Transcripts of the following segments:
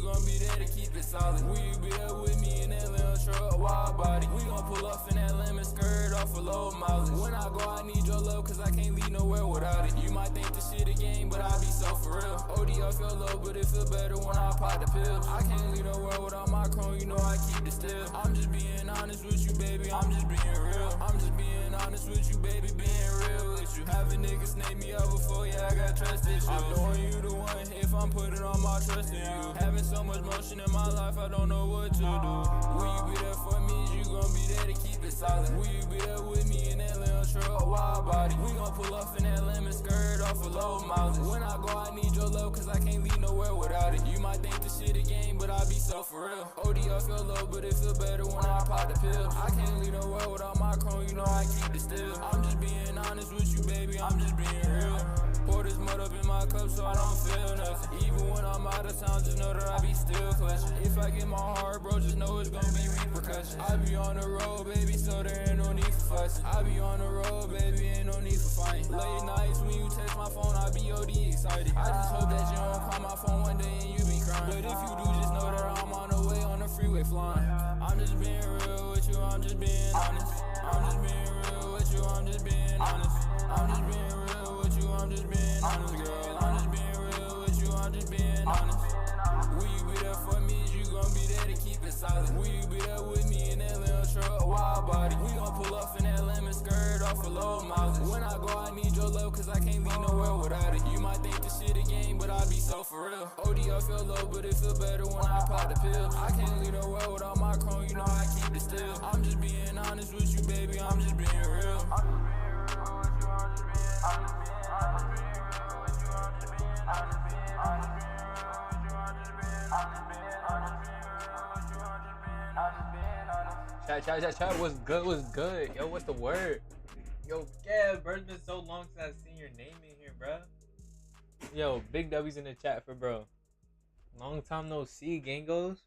gon' be there to keep it solid. Will you be there with me in that little truck, wide body? We gon' pull up in that lemon skirt off a low mileage. When I go, I need your love, cause I can't leave nowhere without it. You might think this shit a game, but I be so for real. OD off your love, but it feel better when I pop the pills. I can't leave nowhere without my chrome, you know I keep it still. I'm just being honest with you, baby, I'm just being real. I'm just being honest with you, baby, being real with you. Having niggas snake me up before, yeah, I got trust issues. I'm knowing you the one, if I'm putting all my trust in you. Having so much motion in my life, I don't know what to do. Will you be there for me? You gon' be there to keep it solid. Will you be there with me in that little truck, wide body? We gon' pull up in that lemon skirt off a low mileage. When I go, I need your love, cause I can't leave nowhere without it. You might think this shit a game, but I be so for real. OD off your love, but it feel better when I pop the pills. I can't leave nowhere without my chrome, you know I keep it still. I'm just being honest with you, baby, I'm just being real. Pour this mud up in my cup so I don't feel nothing. Even when I'm out of town, just know that I be still clutching. If I get my heart broke, just know it's gonna be repercussions. I be on the road, baby, so there ain't no need for fussing. I be on the road, baby, ain't no need for fighting. Late nights when you text my phone, I be OD excited. I just hope that you don't call my phone one day and you be crying. But if you do, just know that I'm on the way on the freeway flying. I'm just being real with you, I'm just being honest. I'm just being real with you, I'm just being honest. I'm just being real with you, I'm just being honest, girl. I'm just being real with you, I'm just being honest. Will you be there for me? You gon' be there to keep it solid. Will you be there with me in that little truck, wide body? We gon' pull up in that lemon skirt off a low mileage. When I go, I need your love, cause I can't leave nowhere without it. You might think this shit a game, but I be so for real. OD off your love, but it feel better when I pop the pills. I can't leave nowhere without my chrome, you know I keep it still. I'm just being honest with you, baby, I'm just being real. Chat, what's good? Yo, what's the word? Yo, yeah, bro, it's been so long since I've seen your name in here, bro. Yo, big W's in the chat for bro. Long time no see, gangos.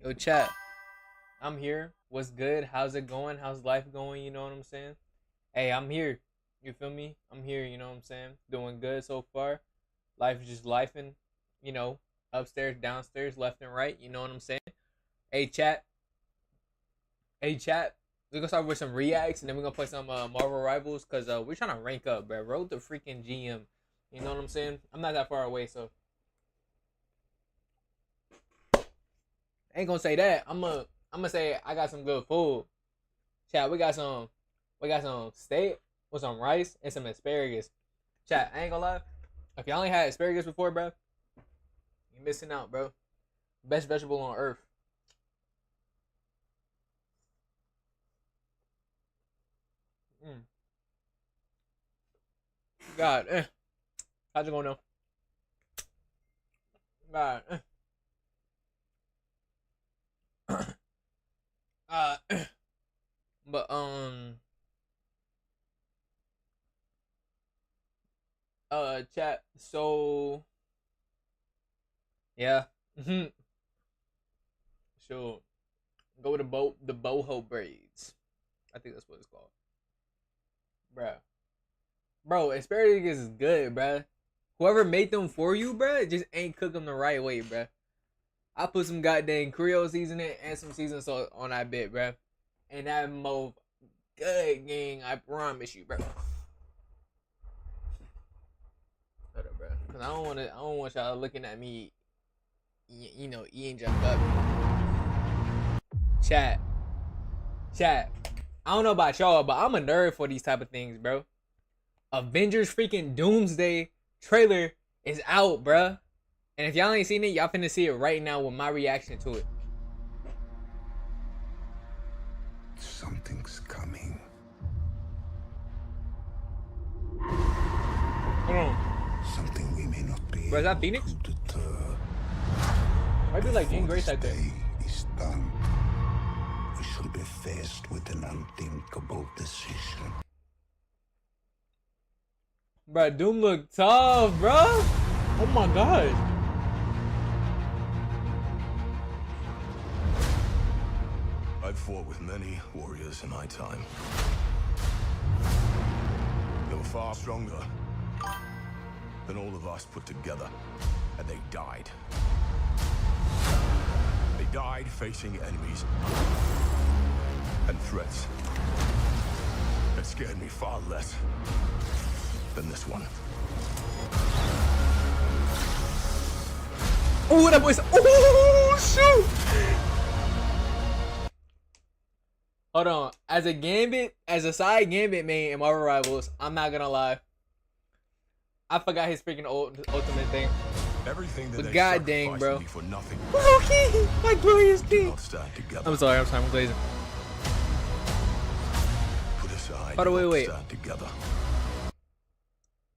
Yo, chat, I'm here. What's good? How's it going? How's life going? You know what I'm saying? Hey, I'm here. You feel me? I'm here, you know what I'm saying? Doing good so far. Life is just lifing, you know, upstairs, downstairs, left and right, you know what I'm saying? Hey, chat. We're gonna start with some reacts, and then we're gonna play some Marvel Rivals, because we're trying to rank up, bro. Road to freaking GM. You know what I'm saying? I'm not that far away, so. I ain't gonna say that. I'm gonna say I got some good food. Chat, we got some steak with some rice and some asparagus. Chat, I ain't gonna lie. If y'all ain't had asparagus before, bro, you missing out, bro. Best vegetable on earth. God, how's it going now? God, but chat. So, yeah, so go with the boho braids. I think that's what it's called, bruh. Bro, asparagus is good, bruh. Whoever made them for you, bruh, just ain't cook them the right way, bruh. I put some goddamn Creole seasoning and some seasoning salt on that bit, bruh. And that mo good, gang. I promise you, bruh. Hold up, bruh. Cause I don't want y'all looking at me, you know, eating junk up. Chat. I don't know about y'all, but I'm a nerd for these type of things, bro. Avengers freaking Doomsday trailer is out, bruh. And if y'all ain't seen it, y'all finna see it right now with my reaction to it. Something's coming. Hold on. Something we may not be Bro, is that Phoenix? able to deter. Might be like Jean Grace out there. Day is done. We shall be faced with an unthinkable decision. Bro, Doom look tough, bro. Oh my gosh. I've fought with many warriors in my time. They were far stronger than all of us put together, and they died. died facing enemies and threats that scared me far less than this one. Oh, that boy's. Oh, shoot! Hold on. As a side Gambit main in Marvel Rivals, I'm not gonna lie. I forgot his freaking ultimate thing. Everything that But they god dang, sacrificed bro. me for nothing. Okay, my glorious Do king. not stand together. I'm sorry, I'm glazing. Put aside. Hold on, do not wait. Stand together.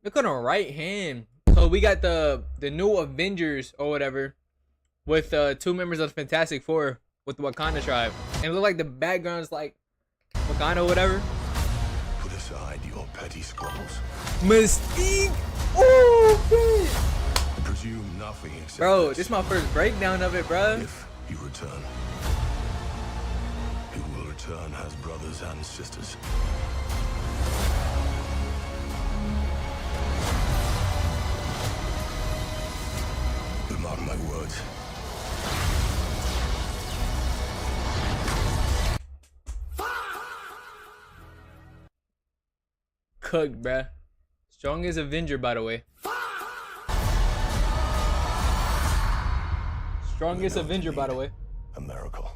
Look on the right hand. So we got the new Avengers or whatever with 2 members of the Fantastic Four with the Wakanda tribe. And it look like the background is like Wakanda or whatever. Put aside your petty squabbles. Mystique! Oh, man. And presume nothing except Bro, this is my first breakdown of it, bro. If you return, you will return as brothers and sisters. But mark my words. Cooked, bruh. Strongest Avenger, by the way. Strongest We know Avenger, you by the need way. A miracle.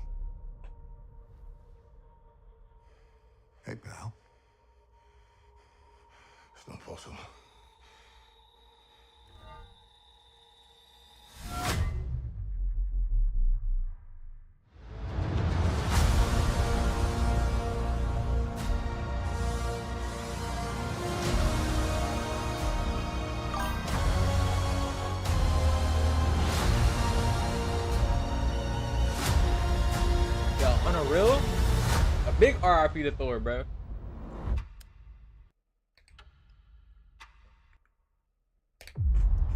Hey, pal. It's not possible. Yo, on a real, a big RIP to Thor, bro.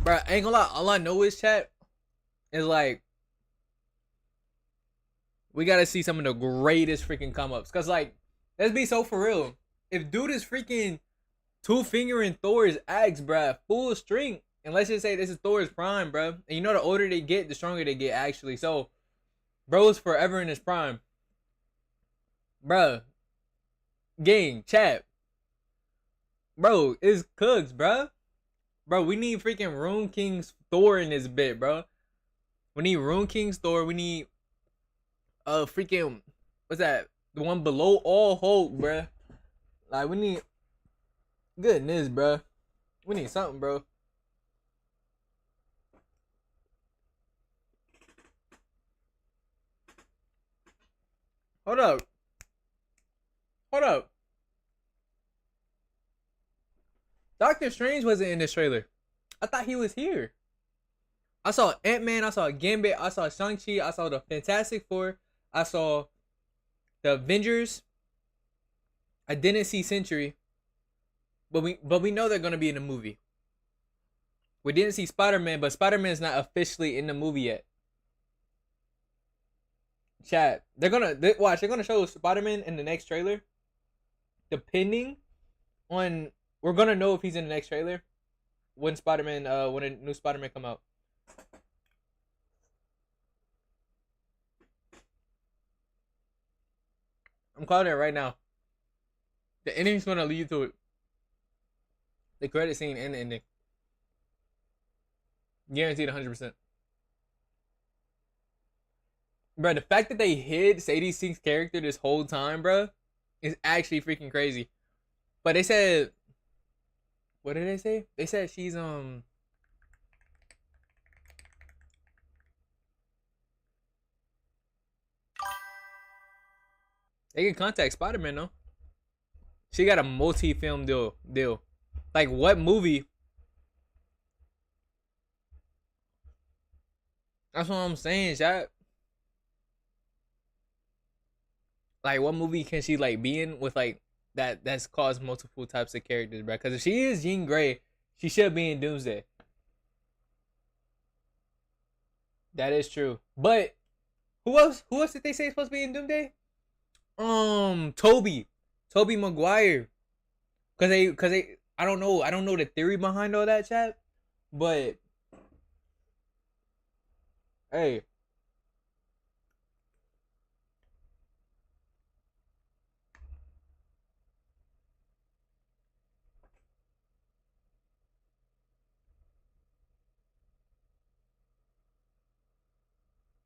Bro, I ain't gonna lie. All I know is chat is like we gotta see some of the greatest freaking come ups. Cause like, let's be so for real. If dude is freaking 2-fingering Thor's axe, bruh, full strength, and let's just say this is Thor's prime, bruh. And you know the older they get, the stronger they get actually. So, bro is forever in his prime. Bruh. Gang, chat. Bro, it's Cooks, bruh. Bro, we need freaking Rune King's Thor in this bit, bro. We need Rune King's Thor. We need freaking, what's that? The one below all Hulk, bruh. Like, we need, goodness, bruh. We need something, bro. Hold up. Hold up. Doctor Strange wasn't in this trailer. I thought he was here. I saw Ant-Man, I saw Gambit, I saw Shang-Chi, I saw the Fantastic Four, I saw the Avengers. I didn't see Sentry. But we know they're gonna be in the movie. We didn't see Spider-Man, but Spider-Man is not officially in the movie yet. Chat, they're gonna show Spider-Man in the next trailer. Depending on, we're gonna know if he's in the next trailer when when a new Spider-Man come out. I'm calling it right now. The ending's gonna lead to it. The credit scene and the ending. Guaranteed 100%. Bro, the fact that they hid Sadie Sink's character this whole time, bro, is actually freaking crazy. But they said, what did they say? They said she's they can contact Spider-Man though. She got a multi-film deal. Like what movie? That's what I'm saying, chat. Like what movie can she like be in with like that's caused multiple types of characters, bro? Because if she is Jean Grey, she should be in Doomsday. That is true. But who else did they say is supposed to be in Doomsday? Toby Maguire. Cause they I don't know the theory behind all that, chat. But hey,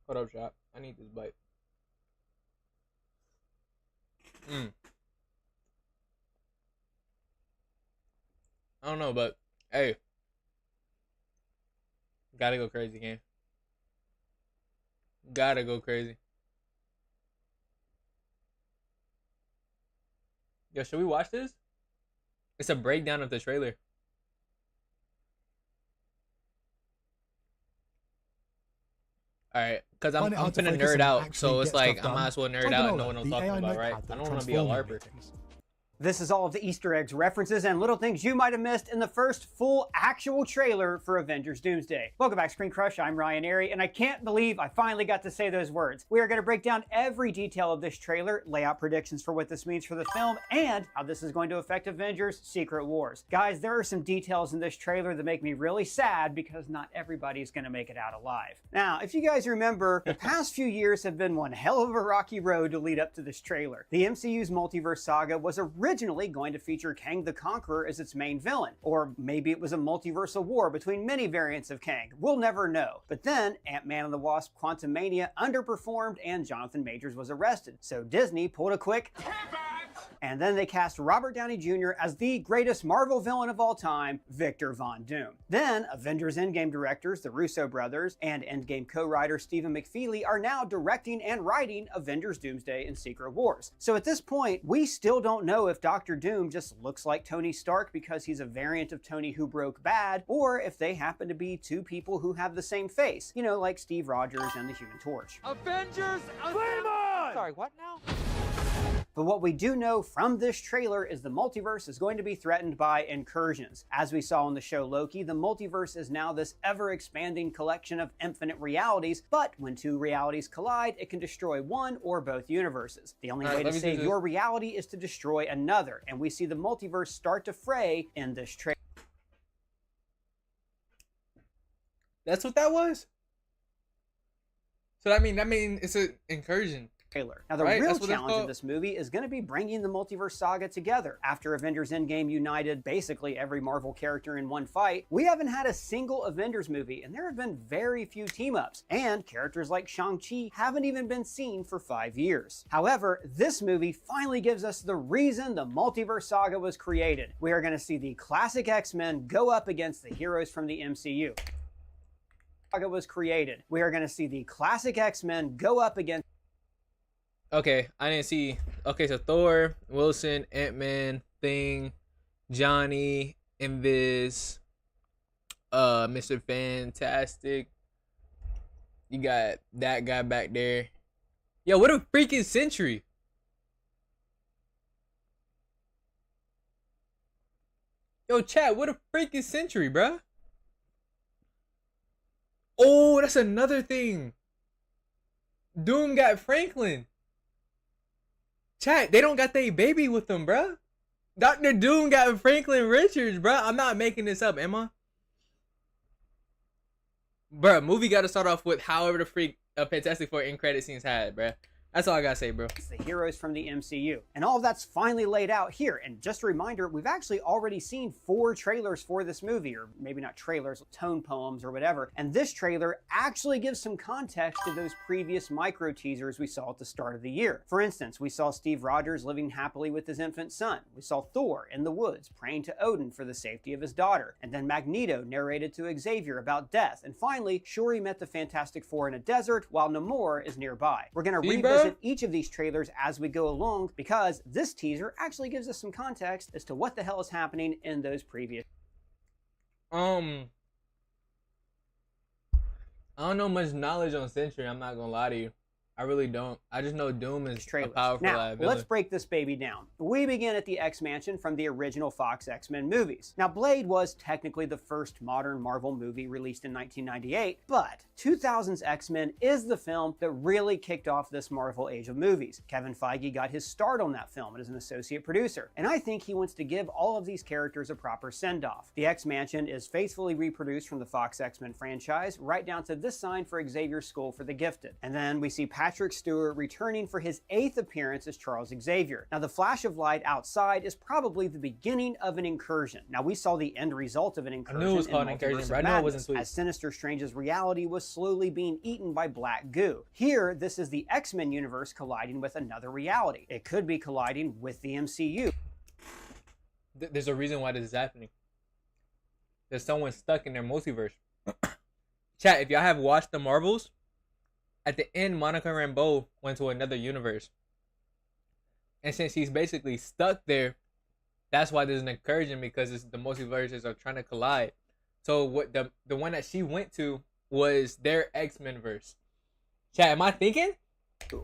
Hold up, shop. I need this bite. I don't know, but hey, gotta go crazy, game. Gotta go crazy. Yo, should we watch this? It's a breakdown of the trailer. Alright, because I'm finna nerd out, so it's like I might as well nerd out and know what I'm talking about, right? I don't want to be a LARPer. This is all of the Easter eggs, references, and little things you might have missed in the first full actual trailer for Avengers Doomsday. Welcome back, Screen Crush. I'm Ryan Airy, and I can't believe I finally got to say those words. We are going to break down every detail of this trailer, lay out predictions for what this means for the film, and how this is going to affect Avengers Secret Wars. Guys, there are some details in this trailer that make me really sad because not everybody's going to make it out alive. Now, if you guys remember, the past few years have been one hell of a rocky road to lead up to this trailer. The MCU's multiverse saga was originally going to feature Kang the Conqueror as its main villain, or maybe it was a multiversal war between many variants of Kang. We'll never know. But then Ant-Man and the Wasp: Quantumania underperformed and Jonathan Majors was arrested. So Disney pulled a quick and then they cast Robert Downey Jr. as the greatest Marvel villain of all time, Victor Von Doom. Then Avengers Endgame directors, the Russo brothers, and Endgame co-writer Stephen McFeely are now directing and writing Avengers Doomsday and Secret Wars. So at this point, we still don't know if Doctor Doom just looks like Tony Stark because he's a variant of Tony who broke bad, or if they happen to be two people who have the same face, you know, like Steve Rogers and the Human Torch. Avengers, flame on! Sorry, what now? But what we do know from this trailer is the multiverse is going to be threatened by incursions. As we saw in the show Loki, the multiverse is now this ever-expanding collection of infinite realities, but when two realities collide, it can destroy one or both universes. The only way to save your reality is to destroy another, and we see the multiverse start to fray in this trailer. That's what that was? So that mean it's an incursion. Now, the real challenge of this movie is going to be bringing the multiverse saga together. After Avengers Endgame united basically every Marvel character in one fight, we haven't had a single Avengers movie, and there have been very few team-ups, and characters like Shang-Chi haven't even been seen for 5 years. However, this movie finally gives us the reason the multiverse saga was created. We are going to see the classic X-Men go up against the heroes from the MCU. Saga was created. We are going to see the classic X-Men go up against... Okay, I didn't see. Okay, so Thor, Wilson, Ant-Man, Thing, Johnny, Invis, Mr. Fantastic. You got that guy back there. Yo, what a freaking century. Yo, chat, what a freaking century, bruh. Oh, that's another thing. Doom got Franklin. Chat, they don't got their baby with them, bruh. Dr. Doom got Franklin Richards, bruh. I'm not making this up, am I? Bruh, movie got to start off with however the freak Fantastic Four end credit scenes had, bruh. That's all I gotta say, bro. The heroes from the MCU. And all of that's finally laid out here. And just a reminder, we've actually already seen 4 trailers for this movie, or maybe not trailers, tone poems or whatever. And this trailer actually gives some context to those previous micro teasers we saw at the start of the year. For instance, we saw Steve Rogers living happily with his infant son. We saw Thor in the woods praying to Odin for the safety of his daughter. And then Magneto narrated to Xavier about death. And finally, Shuri met the Fantastic Four in a desert while Namor is nearby. We're gonna revisit each of these trailers as we go along because this teaser actually gives us some context as to what the hell is happening in those previous. I don't know much knowledge on Sentry, I'm not gonna lie to you. I really don't. I just know Doom is a powerful villain. Let's break this baby down. We begin at the X-Mansion from the original Fox X-Men movies. Now, Blade was technically the first modern Marvel movie released in 1998, but 2000's X-Men is the film that really kicked off this Marvel age of movies. Kevin Feige got his start on that film as an associate producer, and I think he wants to give all of these characters a proper send-off. The X-Mansion is faithfully reproduced from the Fox X-Men franchise, right down to this sign for Xavier's School for the Gifted. And then we see Patrick Patrick Stewart returning for his 8th appearance as Charles Xavier. Now, the flash of light outside is probably the beginning of an incursion. Now, we saw the end result of an incursion. I knew it was called an incursion, but I knew it wasn't sweet. As Sinister Strange's reality was slowly being eaten by black goo. Here, this is the X-Men universe colliding with another reality. It could be colliding with the MCU. There's a reason why this is happening. There's someone stuck in their multiverse. Chat, if y'all have watched the Marvels, at the end, Monica Rambeau went to another universe. And since he's basically stuck there, that's why there's an incursion, because the multiverses are trying to collide. So what the one that she went to was their X-Men verse. Chat, am I thinking?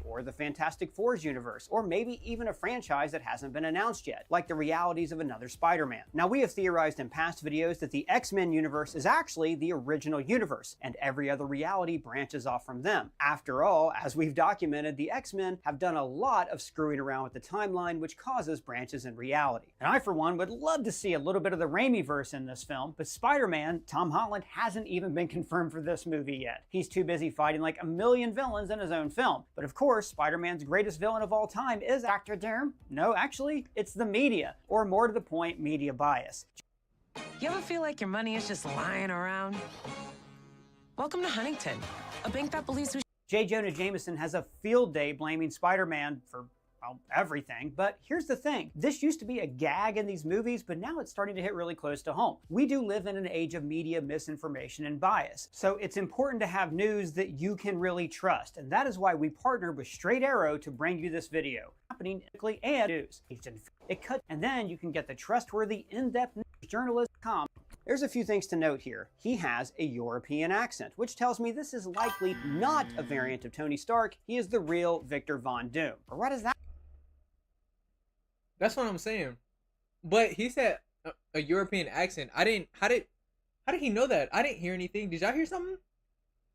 Or the Fantastic Four's universe, or maybe even a franchise that hasn't been announced yet, like the realities of another Spider-Man. Now, we have theorized in past videos that the X-Men universe is actually the original universe, and every other reality branches off from them. After all, as we've documented, the X-Men have done a lot of screwing around with the timeline, which causes branches in reality. And I, for one, would love to see a little bit of the Raimi-verse in this film, but Spider-Man, Tom Holland, hasn't even been confirmed for this movie yet. He's too busy fighting like a million villains in his own film. But of course, Spider-Man's greatest villain of all time is Dr. Doom. No, actually, it's the media, or more to the point, media bias. You ever feel like your money is just lying around? Welcome to Huntington, a bank that believes we J. Jonah Jameson has a field day blaming Spider-Man for, well, everything. But here's the thing. This used to be a gag in these movies, but now it's starting to hit really close to home. We do live in an age of media misinformation and bias. So it's important to have news that you can really trust. And that is why we partnered with Straight Arrow to bring you this video. Happening and news. It cut, and then you can get the trustworthy, in-depth news journalism. There's a few things to note here. He has a European accent, which tells me this is likely not a variant of Tony Stark. He is the real Victor Von Doom. Or what is that? That's what I'm saying. But he said a European accent. How did he know that? I didn't hear anything. Did y'all hear something?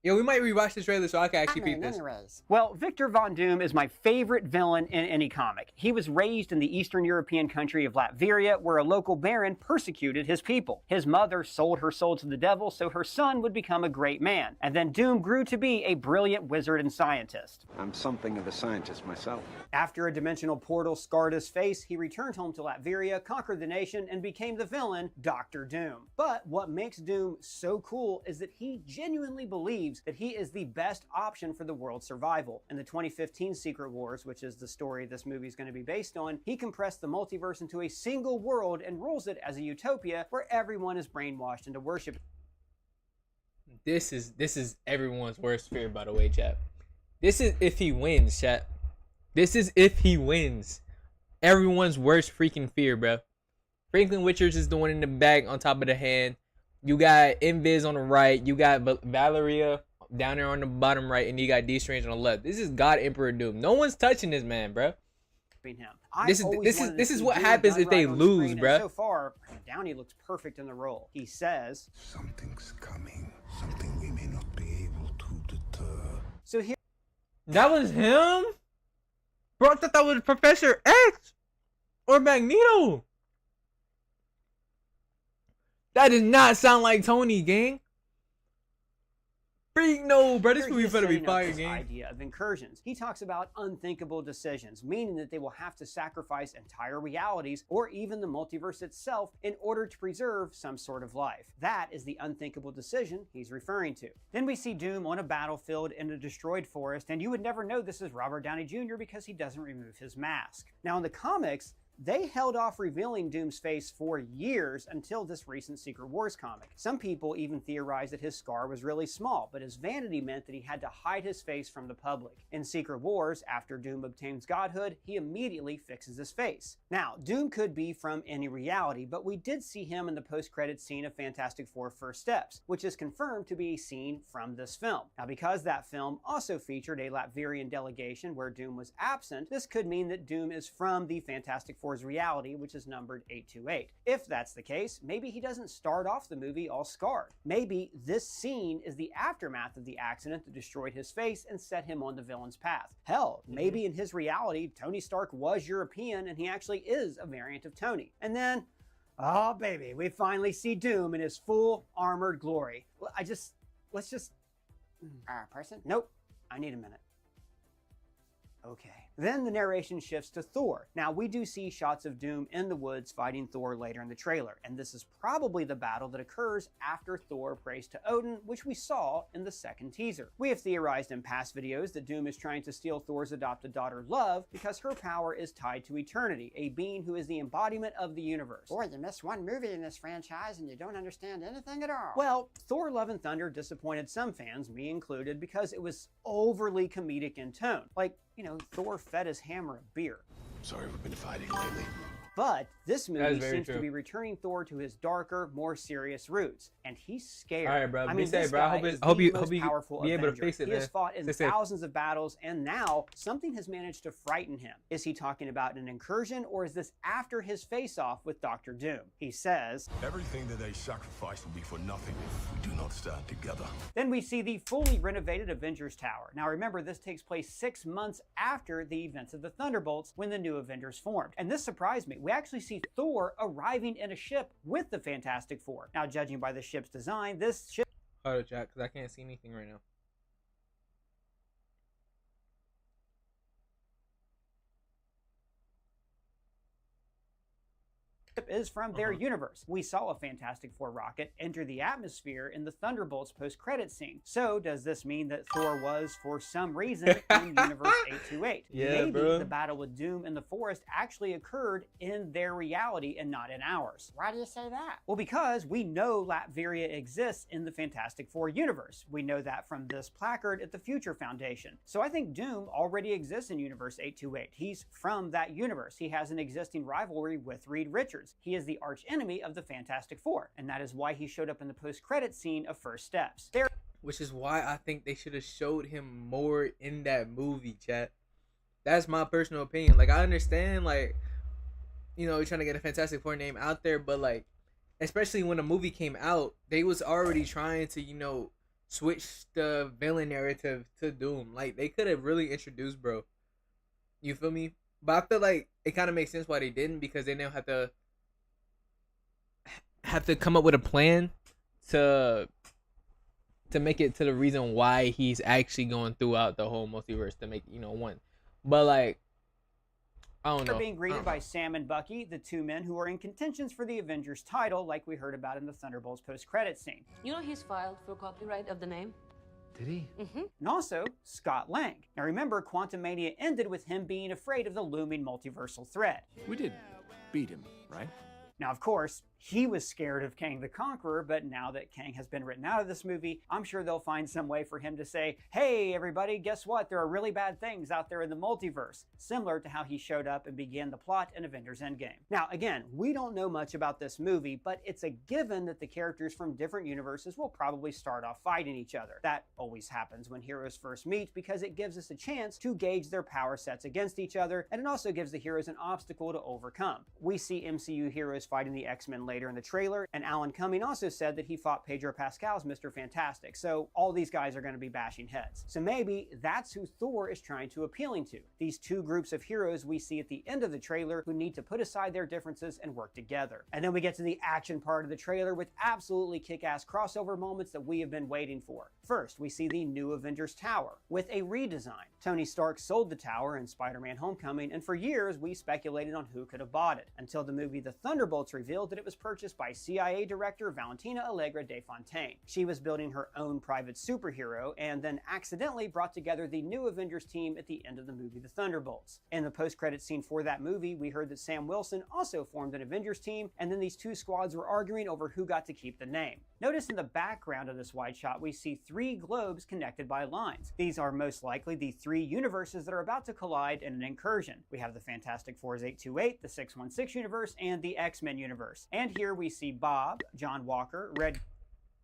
Yeah, we might rewatch the trailer so I can actually peep this. Well, Victor Von Doom is my favorite villain in any comic. He was raised in the Eastern European country of Latveria, where a local baron persecuted his people. His mother sold her soul to the devil so her son would become a great man. And then Doom grew to be a brilliant wizard and scientist. I'm something of a scientist myself. After a dimensional portal scarred his face, he returned home to Latveria, conquered the nation, and became the villain, Dr. Doom. But what makes Doom so cool is that he genuinely believes that he is the best option for the world's survival. In the 2015 Secret Wars, which is the story this movie is going to be based on, he compressed the multiverse into a single world and rules it as a utopia where everyone is brainwashed into worship. This is everyone's worst fear, by the way, chat. This is if he wins, chat. This is if he wins. Everyone's worst freaking fear, bro. Franklin Richards is the one in the back on top of the hand. You got Invis on the right. You got Valeria down there on the bottom right. And you got D-Strange on the left. This is God Emperor Doom. No one's touching this man, bro. This is what happens if they lose, bro. So far, Downey looks perfect in the role. He says, Something's coming. Something we may not be able to deter. So here... That was him? Bro, I thought that was Professor X or Magneto. That does not sound like Tony, gang. Freak no, bro. This movie better be fire, gang. Idea of incursions. He talks about unthinkable decisions, meaning that they will have to sacrifice entire realities or even the multiverse itself in order to preserve some sort of life. That is the unthinkable decision he's referring to. Then we see Doom on a battlefield in a destroyed forest, and you would never know this is Robert Downey Jr. because he doesn't remove his mask. Now in the comics, they held off revealing Doom's face for years until this recent Secret Wars comic. Some people even theorized that his scar was really small, but his vanity meant that he had to hide his face from the public. In Secret Wars, after Doom obtains godhood, he immediately fixes his face. Now, Doom could be from any reality, but we did see him in the post-credits scene of Fantastic Four First Steps, which is confirmed to be a scene from this film. Now, because that film also featured a Latvian delegation where Doom was absent, this could mean that Doom is from the Fantastic Four reality, which is numbered 828. If that's the case, maybe he doesn't start off the movie all scarred. Maybe this scene is the aftermath of the accident that destroyed his face and set him on the villain's path. Hell, maybe in his reality, Tony Stark was European and he actually is a variant of Tony. And then, oh baby, we finally see Doom in his full armored glory. Let's just... person? Nope. I need a minute. Okay. Then the narration shifts to Thor. Now, we do see shots of Doom in the woods fighting Thor later in the trailer, and this is probably the battle that occurs after Thor prays to Odin, which we saw in the second teaser. We have theorized in past videos that Doom is trying to steal Thor's adopted daughter Love because her power is tied to eternity, a being who is the embodiment of the universe. Boy, you missed one movie in this franchise and you don't understand anything at all. Well, Thor Love and Thunder disappointed some fans, me included, because it was overly comedic in tone. Like, you know, Thor fed his hammer a beer. Sorry we've been fighting lately. But this That movie is very seems true. to be returning Thor to his darker, more serious roots, and he's scared. All right, bro. I Be mean, safe, this bro. I guy hope is it- hope the you- most hope you powerful be able to Avenger. face it, He has man. fought in Stay safe. thousands of battles, and now something has managed to frighten him. Is he talking about an incursion, or is this after his face-off with Dr. Doom? He says, Everything that they sacrifice will be for nothing if we do not stand together. Then we see the fully renovated Avengers Tower. Now remember, this takes place 6 months after the events of the Thunderbolts when the new Avengers formed. And this surprised me. We actually see Thor arriving in a ship with the Fantastic Four. Now, judging by the ship's design, this ship Hold up, chat, because I can't see anything right now. is from their universe. We saw a Fantastic Four rocket enter the atmosphere in the Thunderbolts post-credit scene. So does this mean that Thor was, for some reason, in Universe 828? Yeah, Maybe bro. the battle with Doom in the forest actually occurred in their reality and not in ours. Why do you say that? Well, because we know Latveria exists in the Fantastic Four universe. We know that from this placard at the Future Foundation. So I think Doom already exists in Universe 828. He's from that universe. He has an existing rivalry with Reed Richards. He is the archenemy of the Fantastic Four, and that is why he showed up in the post-credit scene of First Steps. Which is why I think they should have showed him more in that movie, chat. That's my personal opinion. Like, I understand, like, you know, trying to get a Fantastic Four name out there, but, like, especially when the movie came out, they was already trying to, you know, switch the villain narrative to Doom. Like, they could have really introduced, bro. You feel me? But I feel like it kind of makes sense why they didn't, because they now have to come up with a plan to make it to the reason why he's actually going throughout the whole multiverse to make, you know, one. But, like, I don't know. Being greeted by Sam and Bucky, the two men who are in contentions for the Avengers title, like we heard about in the Thunderbolts post-credit scene. You know he's filed for copyright of the name? Did he? And also, Scott Lang. Now remember, Quantumania ended with him being afraid of the looming multiversal threat. We did beat him, right? Now, of course, he was scared of Kang the Conqueror, but now that Kang has been written out of this movie, I'm sure they'll find some way for him to say, hey, everybody, guess what? There are really bad things out there in the multiverse, similar to how he showed up and began the plot in Avengers Endgame. Now, again, we don't know much about this movie, but it's a given that the characters from different universes will probably start off fighting each other. That always happens when heroes first meet because it gives us a chance to gauge their power sets against each other, and it also gives the heroes an obstacle to overcome. We see MCU heroes fighting the X-Men later in the trailer, and Alan Cumming also said that he fought Pedro Pascal's Mr. Fantastic, so all these guys are going to be bashing heads. So maybe that's who Thor is trying to appealing to. These two groups of heroes we see at the end of the trailer who need to put aside their differences and work together. And then we get to the action part of the trailer with absolutely kick-ass crossover moments that we have been waiting for. First, we see the new Avengers Tower with a redesign. Tony Stark sold the tower in Spider-Man Homecoming, and for years we speculated on who could have bought it, until the movie The Thunderbolts revealed that it was purchased by CIA director Valentina Allegra de Fontaine. She was building her own private superhero and then accidentally brought together the new Avengers team at the end of the movie The Thunderbolts. In the post-credit scene for that movie, we heard that Sam Wilson also formed an Avengers team, and then these two squads were arguing over who got to keep the name. Notice in the background of this wide shot, we see 3 globes connected by lines. These are most likely the 3 universes that are about to collide in an incursion. We have the Fantastic Four's 828, the 616 universe, and the X-Men universe. And here we see Bob, John Walker, Red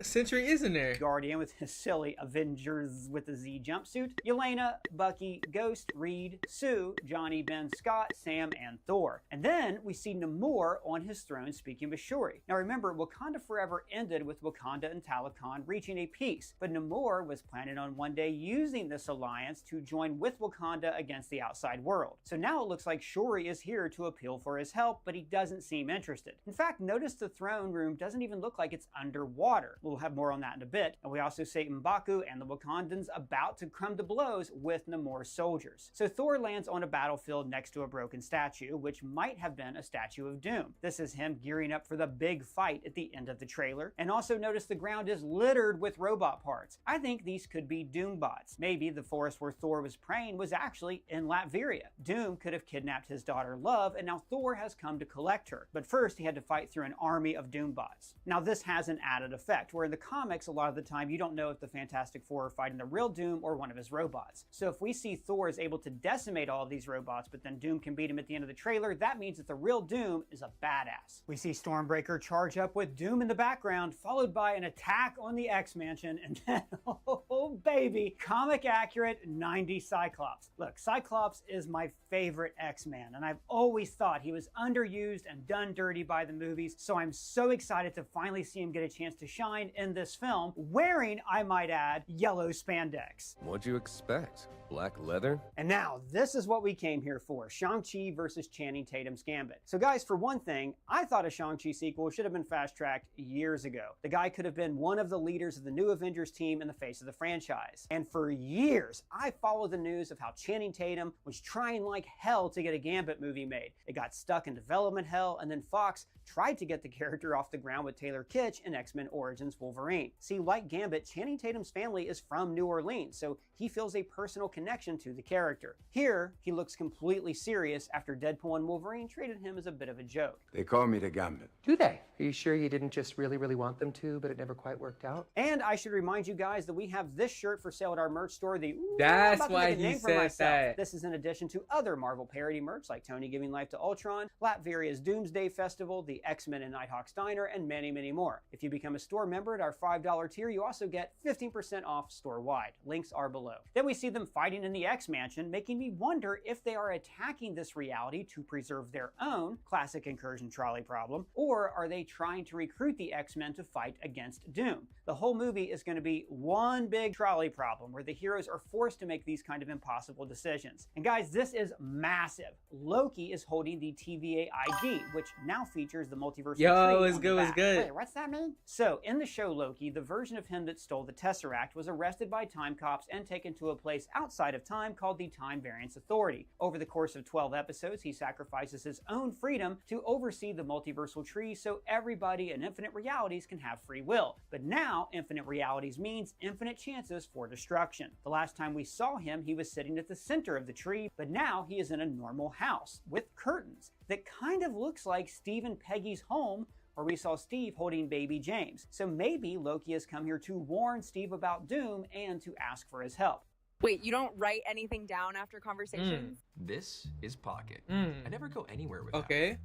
Sentry is in there. Guardian with his silly Avengers with a Z jumpsuit, Yelena, Bucky, Ghost, Reed, Sue, Johnny, Ben, Scott, Sam, and Thor. And then we see Namor on his throne speaking with Shuri. Now remember, Wakanda Forever ended with Wakanda and Talokan reaching a peace, but Namor was planning on one day using this alliance to join with Wakanda against the outside world. So now it looks like Shuri is here to appeal for his help, but he doesn't seem interested. In fact, notice the throne room doesn't even look like it's underwater. We'll have more on that in a bit. And we also see M'Baku and the Wakandans about to come to blows with Namor's soldiers. So Thor lands on a battlefield next to a broken statue, which might have been a statue of Doom. This is him gearing up for the big fight at the end of the trailer. And also notice the ground is littered with robot parts. I think these could be Doom bots. Maybe the forest where Thor was praying was actually in Latveria. Doom could have kidnapped his daughter Love, and now Thor has come to collect her. But first he had to fight through an army of Doom bots. Now this has an added effect, where in the comics a lot of the time you don't know if the Fantastic Four are fighting the real Doom or one of his robots. So if we see Thor is able to decimate all of these robots, but then Doom can beat him at the end of the trailer, that means that the real Doom is a badass. We see Stormbreaker charge up with Doom in the background, followed by an attack on the X-Mansion, and then, oh baby, comic accurate 90s Cyclops. Look, Cyclops is my favorite X-Man, and I've always thought he was underused and done dirty by the movies, so I'm so excited to finally see him get a chance to shine in this film, wearing, I might add, yellow spandex. What'd you expect? Black leather? And now, this is what we came here for, Shang-Chi versus Channing Tatum's Gambit. So guys, for one thing, I thought a Shang-Chi sequel should have been fast-tracked years ago. The guy could have been one of the leaders of the new Avengers team in the face of the franchise. And for years, I followed the news of how Channing Tatum was trying like hell to get a Gambit movie made. It got stuck in development hell, and then Fox tried to get the character off the ground with Taylor Kitsch in X-Men Origins Wolverine. See, like Gambit, Channing Tatum's family is from New Orleans, so he feels a personal connection to the character. Here, he looks completely serious after Deadpool and Wolverine treated him as a bit of a joke. They call me the Gambit. Do they? Are you sure you didn't just really want them to, but it never quite worked out? And I should remind you guys that we have this shirt for sale at our merch store, the That's why he said that. This is in addition to other Marvel parody merch like Tony giving life to Ultron, Latveria's Doomsday Festival, the X-Men and Nighthawk's Diner, and many, many more. If you become a store member at our $5 tier, you also get 15% off store-wide. Links are below. Then we see them fighting in the X-Mansion, making me wonder if they are attacking this reality to preserve their own classic incursion trolley problem, or are they trying to recruit the X-Men to fight against Doom? The whole movie is going to be one big trolley problem where the heroes are forced to make these kind of impossible decisions. And guys, this is massive. Loki is holding the TVA ID, which now features the multiverse. Yo, it's good, it's good. Wait, what's that mean? So, in the show Loki, the version of him that stole the Tesseract was arrested by time cops and taken to a place outside of time called the Time Variance Authority. Over the course of 12 episodes, he sacrifices his own freedom to oversee the multiversal tree so everybody in infinite realities can have free will. But now, infinite realities means infinite chances for destruction. The last time we saw him, he was sitting at the center of the tree, but now he is in a normal house with curtains that kind of looks like Steve and Peggy's home, where we saw Steve holding baby James. So maybe Loki has come here to warn Steve about Doom and to ask for his help. Wait, you don't write anything down after conversations? This is Pocket. I never go anywhere without Okay.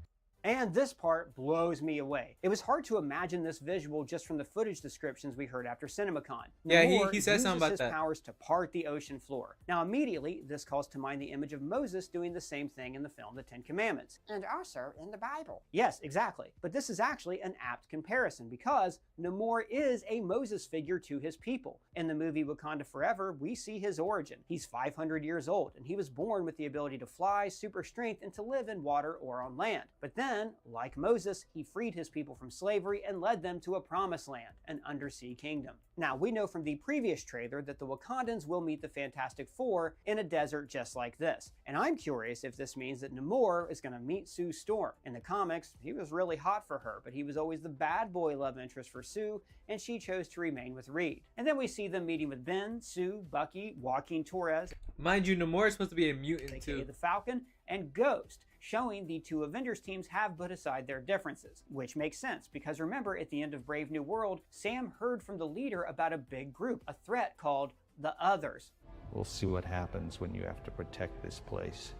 And this part blows me away. It was hard to imagine this visual just from the footage descriptions we heard after CinemaCon. Yeah, Namor he said something about uses that. his powers to part the ocean floor. Now immediately, this calls to mind the image of Moses doing the same thing in the film The Ten Commandments. And also in the Bible. Yes, exactly. But this is actually an apt comparison because Namor is a Moses figure to his people. In the movie Wakanda Forever, we see his origin. He's 500 years old, and he was born with the ability to fly, super strength, and to live in water or on land. But then, like Moses, he freed his people from slavery and led them to a promised land, an undersea kingdom. Now, we know from the previous trailer that the Wakandans will meet the Fantastic Four in a desert just like this. And I'm curious if this means that Namor is going to meet Sue Storm. In the comics, he was really hot for her, but he was always the bad boy love interest for Sue, and she chose to remain with Reed. And then we see them meeting with Ben, Sue, Bucky, Joaquin Torres. Mind you, Namor is supposed to be a mutant aka too. the Falcon, and Ghost, showing the two Avengers teams have put aside their differences, which makes sense because remember at the end of Brave New World, Sam heard from the leader about a big group, a threat called the Others. We'll see what happens when you have to protect this place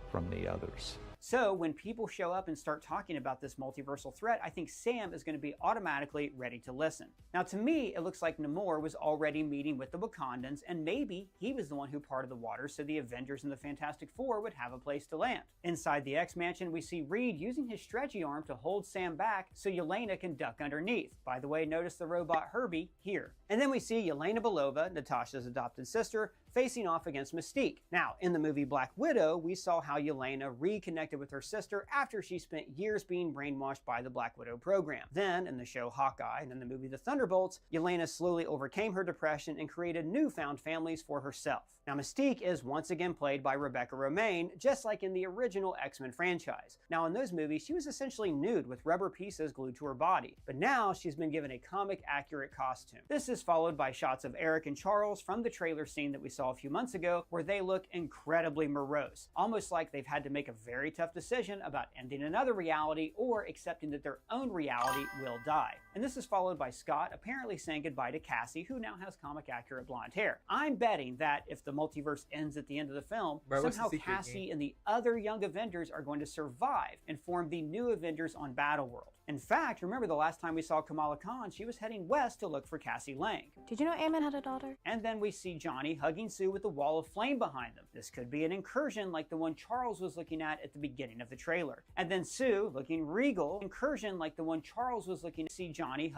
from the others. So when people show up and start talking about this multiversal threat, I think Sam is going to be automatically ready to listen. Now to me, it looks like Namor was already meeting with the Wakandans, and maybe he was the one who parted the water so the Avengers and the Fantastic Four would have a place to land. Inside the X-Mansion, we see Reed using his stretchy arm to hold Sam back so Yelena can duck underneath. By the way, notice the robot Herbie here. And then we see Yelena Belova, Natasha's adopted sister, facing off against Mystique. Now, in the movie Black Widow, we saw how Yelena reconnected reconnected with her sister after she spent years being brainwashed by the Black Widow program. Then, in the show Hawkeye and in the movie The Thunderbolts, Yelena slowly overcame her depression and created newfound families for herself. Now, Mystique is once again played by Rebecca Romijn, just like in the original X-Men franchise. Now, in those movies, she was essentially nude with rubber pieces glued to her body, but now she's been given a comic-accurate costume. This is followed by shots of Eric and Charles from the trailer scene that we saw a few months ago, where they look incredibly morose, almost like they've had to make a very tough decision about ending another reality or accepting that their own reality will die. And this is followed by Scott apparently saying goodbye to Cassie, who now has comic-accurate blonde hair. I'm betting that if the multiverse ends at the end of the film, somehow Cassie and the other young Avengers are going to survive and form the new Avengers on Battleworld. In fact, remember the last time we saw Kamala Khan, she was heading west to look for Cassie Lang. Did you know Ant-Man had a daughter? And then we see Johnny hugging Sue with a wall of flame behind them. This could be an incursion like the one Charles was looking at the beginning of the trailer. And then Sue, looking regal, incursion like the one Charles was looking to see Johnny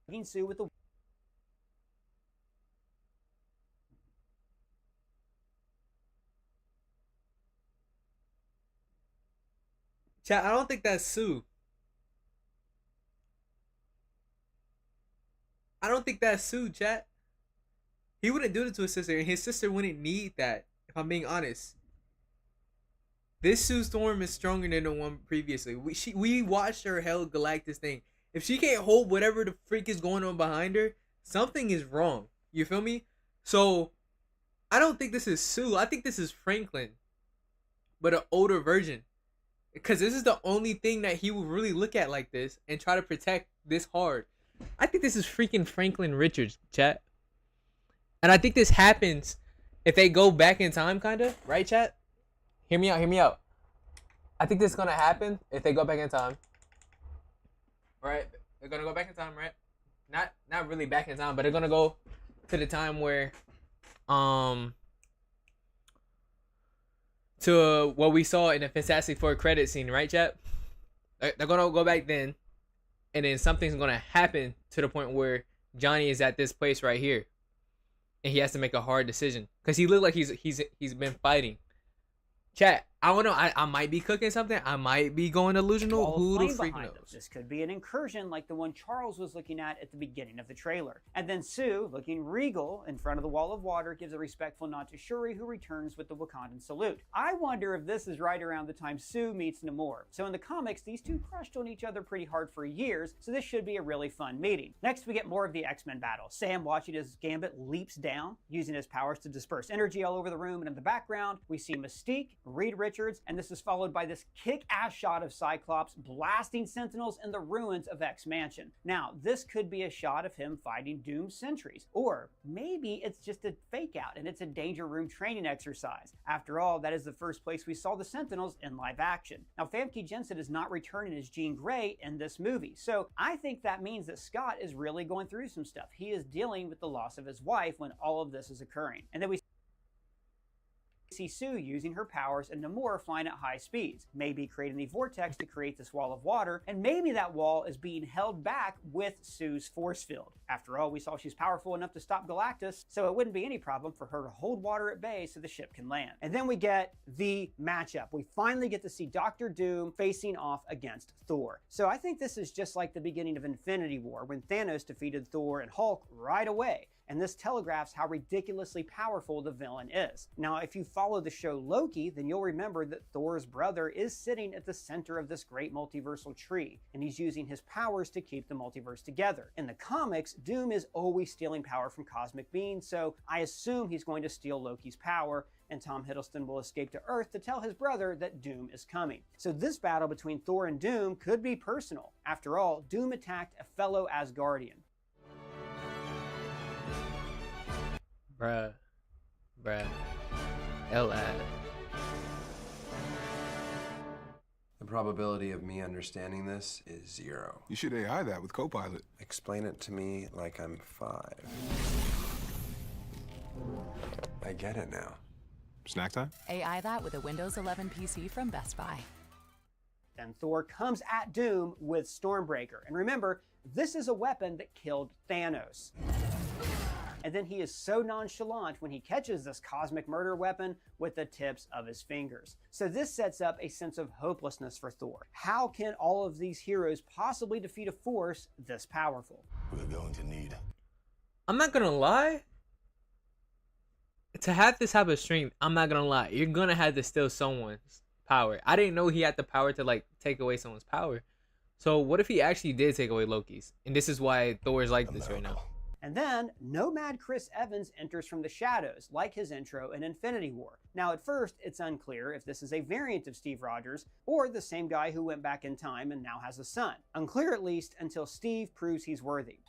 hugging Sue with a Chat, I don't think that's Sue. I don't think that's Sue, chat. He wouldn't do it to his sister, and his sister wouldn't need that, if I'm being honest. This Sue Storm is stronger than the one previously. We watched her held Galactus thing. If she can't hold whatever the freak is going on behind her, something is wrong. You feel me? So, I don't think this is Sue. I think this is Franklin, but an older version. Because this is the only thing that he would really look at like this and try to protect this hard. I think this is freaking Franklin Richards, chat. And I think this happens if they go back in time, kind of. Right, chat? Hear me out, hear me out. I think this is going to happen if they go back in time. Right? They're going to go back in time, right? Not really back in time, but they're going to go to the time where... to what we saw in the Fantastic Four credit scene, right, chat? They're gonna go back then, and then something's gonna happen to the point where Johnny is at this place right here, and he has to make a hard decision because he looked like he's been fighting. Chat, I don't know. I might be cooking something. I might be going delusional. Who the freak knows? This could be an incursion like the one Charles was looking at the beginning of the trailer. And then Sue, looking regal in front of the wall of water, gives a respectful nod to Shuri, who returns with the Wakandan salute. I wonder if this is right around the time Sue meets Namor. So in the comics, these two crushed on each other pretty hard for years, so this should be a really fun meeting. Next, we get more of the X-Men battle. Sam watching as Gambit leaps down, using his powers to disperse energy all over the room, and in the background, we see Mystique, Reed Richards, and this is followed by this kick-ass shot of Cyclops blasting Sentinels in the ruins of X Mansion. Now, this could be a shot of him fighting Doom sentries, or maybe it's just a fake out and it's a Danger Room training exercise. After all, that is the first place we saw the Sentinels in live action. Now, Famke Janssen is not returning as Jean Grey in this movie, so I think that means that Scott is really going through some stuff. He is dealing with the loss of his wife when all of this is occurring. And then we see Sue using her powers and Namor flying at high speeds, maybe creating the vortex to create this wall of water, and maybe that wall is being held back with Sue's force field. After all, we saw she's powerful enough to stop Galactus, so it wouldn't be any problem for her to hold water at bay so the ship can land. And then we get the matchup. We finally get to see Dr. Doom facing off against Thor. So I think this is just like the beginning of Infinity War, when Thanos defeated Thor and Hulk right away. And this telegraphs how ridiculously powerful the villain is. Now, if you follow the show Loki, then you'll remember that Thor's brother is sitting at the center of this great multiversal tree, and he's using his powers to keep the multiverse together. In the comics, Doom is always stealing power from cosmic beings, so I assume he's going to steal Loki's power, and Tom Hiddleston will escape to Earth to tell his brother that Doom is coming. So this battle between Thor and Doom could be personal. After all, Doom attacked a fellow Asgardian. Bruh. L-ad. The probability of me understanding this is 0. You should AI that with Copilot. Explain it to me like I'm 5. I get it now. Snack time? AI that with a Windows 11 PC from Best Buy. Then Thor comes at Doom with Stormbreaker. And remember, this is a weapon that killed Thanos. And then he is so nonchalant when he catches this cosmic murder weapon with the tips of his fingers. So this sets up a sense of hopelessness for Thor. How can all of these heroes possibly defeat a force this powerful? We're going to need... I'm not gonna lie. To have this type of strength, I'm not gonna lie, you're gonna have to steal someone's power. I didn't know he had the power to like take away someone's power. So what if he actually did take away Loki's? And this is why Thor is like this right now. And then, Nomad Chris Evans enters from the shadows, like his intro in Infinity War. Now at first, it's unclear if this is a variant of Steve Rogers, or the same guy who went back in time and now has a son. Unclear at least until Steve proves he's worthy.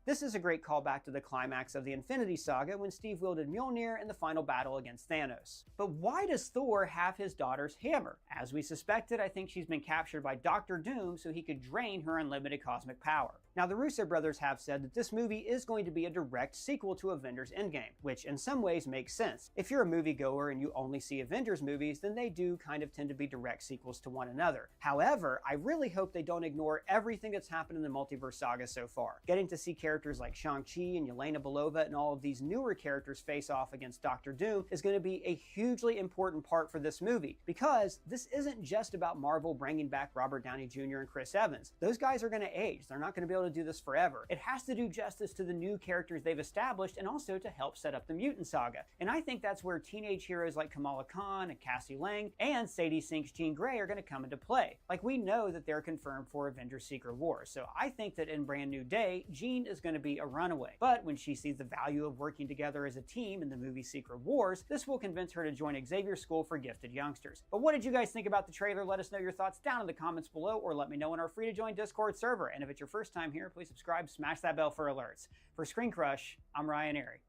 This is a great callback to the climax of the Infinity Saga when Steve wielded Mjolnir in the final battle against Thanos. But why does Thor have his daughter's hammer? As we suspected, I think she's been captured by Doctor Doom so he could drain her unlimited cosmic power. Now the Russo brothers have said that this movie is going to be a direct sequel to Avengers Endgame, which in some ways makes sense. If you're a moviegoer and you only see Avengers movies, then they do kind of tend to be direct sequels to one another. However, I really hope they don't ignore everything that's happened in the multiverse saga so far. Getting to see characters like Shang-Chi and Yelena Belova and all of these newer characters face off against Doctor Doom is going to be a hugely important part for this movie, because this isn't just about Marvel bringing back Robert Downey Jr. and Chris Evans. Those guys are going to age. They're not going to be able to do this forever. It has to do justice to the new characters they've established and also to help set up the mutant saga. And I think that's where teenage heroes like Kamala Khan and Cassie Lang and Sadie Sink's Jean Grey are going to come into play. Like, we know that they're confirmed for Avengers Secret Wars, so I think that in Brand New Day, Jean is going to be a runaway. But when she sees the value of working together as a team in the movie Secret Wars, this will convince her to join Xavier's School for Gifted Youngsters. But what did you guys think about the trailer? Let us know your thoughts down in the comments below, or let me know in our free to join Discord server. And if it's your first time here, please subscribe, smash that bell for alerts. For Screen Crush, I'm Ryan Airy.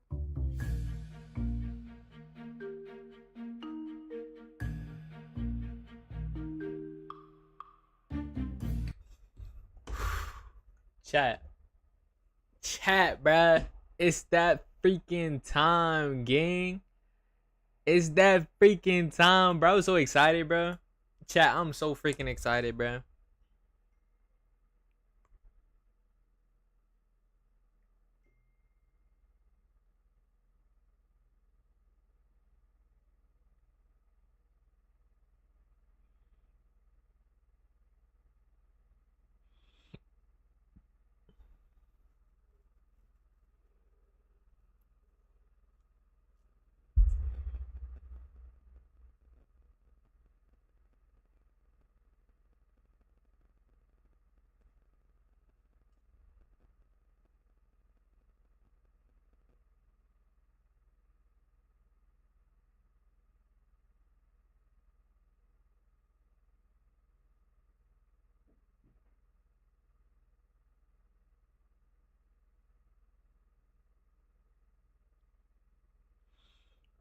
Chat, bruh. It's that freaking time, gang. It's that freaking time, bro. I'm so excited, bro. Chat, I'm so freaking excited, bro.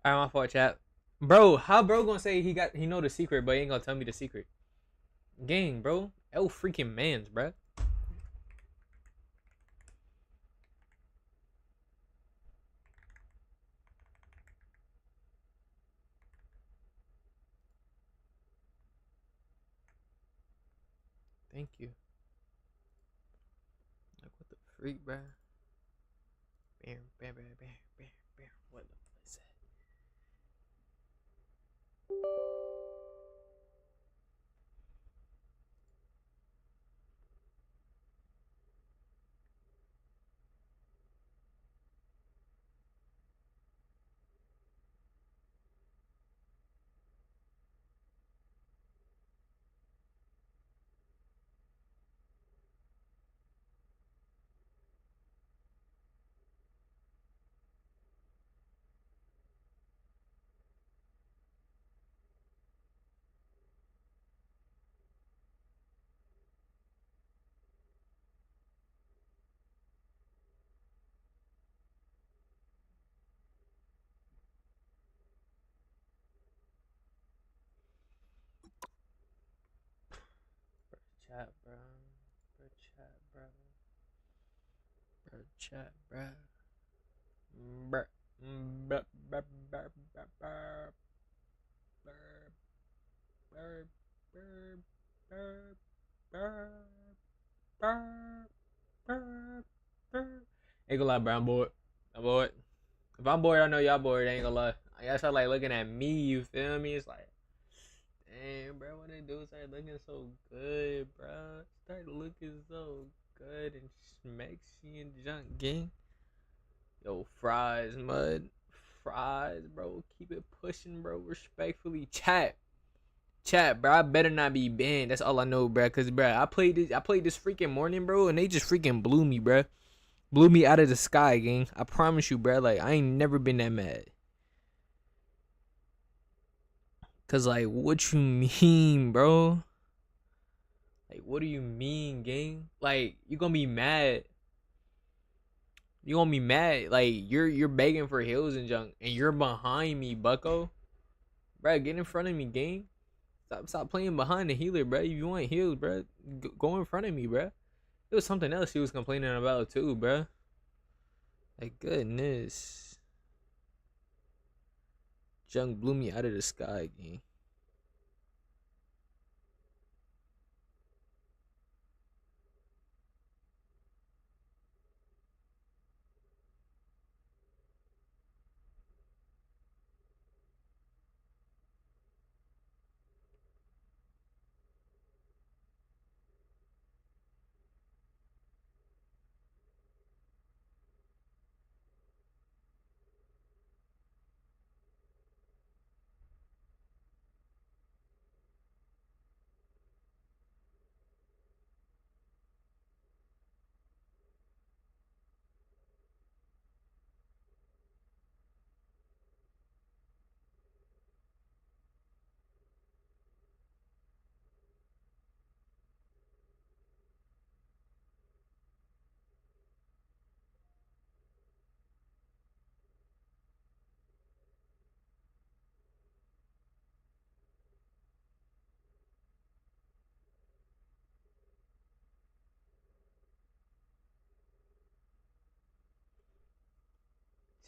Alright, my fault, chat. Bro, how bro gonna say he know the secret, but he ain't gonna tell me the secret? Gang, bro. Oh, freaking mans, bro. Thank you. Like, what the freak, bro? Bam, bam, bam, bam, bam, bam. What the fuck is that? Chat, bro. Chat, bro. Chat, bro. Ain't gonna lie, brown boy. I'm bored. If I'm bored, I know y'all bored. I ain't gonna lie. I guess I like looking at me. You feel me? It's like, damn, bro, what they do start looking so good, bro. Start looking so good and smexy and junk gang. Yo, fries, mud. Fries, bro. Keep it pushing, bro. Respectfully. Chat, bro. I better not be banned. That's all I know, bro. Cause, bro, I played this freaking morning, bro, and they just freaking blew me, bro. Blew me out of the sky, gang. I promise you, bro. Like, I ain't never been that mad. Cause, like, what you mean, bro? Like, what do you mean, gang? Like, you gonna be mad. You gonna be mad. Like, you're begging for heals and junk, and you're behind me, bucko. Bro, get in front of me, gang. Stop playing behind the healer, bro. If you want heals, bro, go in front of me, bro. It was something else she was complaining about too, bro. Like, goodness. Junk blew me out of the sky, gang.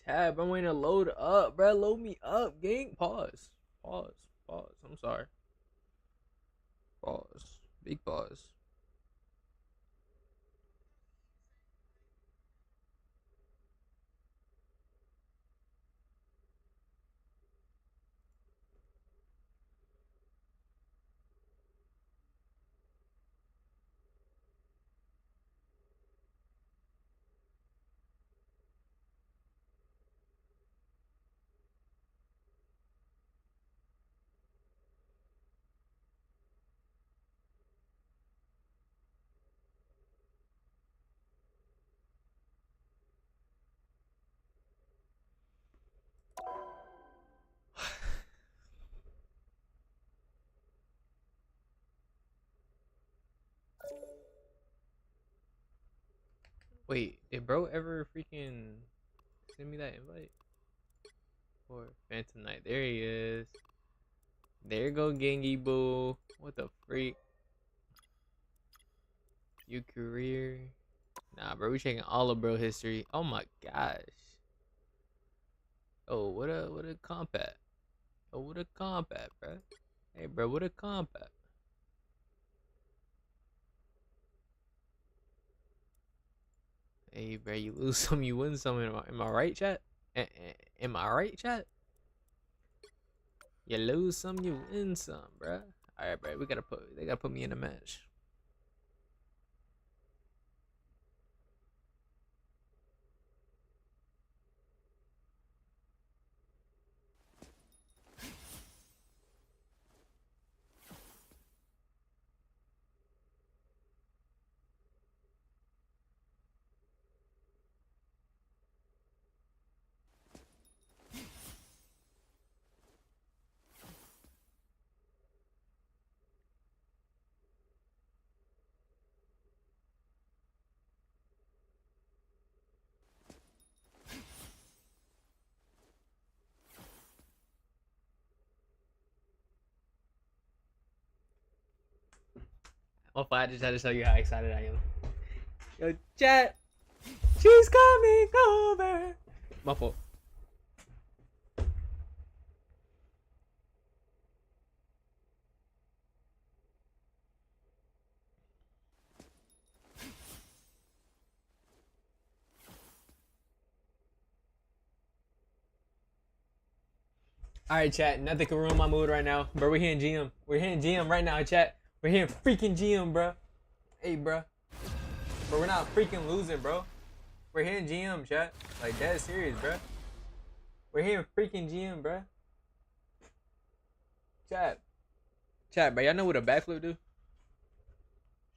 Tab, I'm waiting to load up, bro. Load me up, gang. Pause. I'm sorry. Pause. Big pause. Wait, did bro ever freaking send me that invite? Or Phantom Knight? There he is. There go Gengi Boo. What the freak? You career? Nah, bro, we checking all of bro history. Oh my gosh. Oh, what a compat. Oh, what a compat, bro. Hey, bro, what a compat. Hey, bro, you lose some, you win some. Am I right, chat? Am I right, chat? You lose some, you win some, bro. All right, bro, they gotta put me in a match. Oh, I just had to show you how excited I am. Yo, chat. She's coming over. My fault. Alright, chat. Nothing can ruin my mood right now. Bro, we're hitting GM. We're hitting GM right now, chat. We're hitting freaking GM, bro. Hey, bro. Bro, we're not freaking losing, bro. We're hitting GM, chat. Like, that's serious, bro. We're hitting freaking GM, bro. Chat. Chat, bro. Y'all know what a backflip do?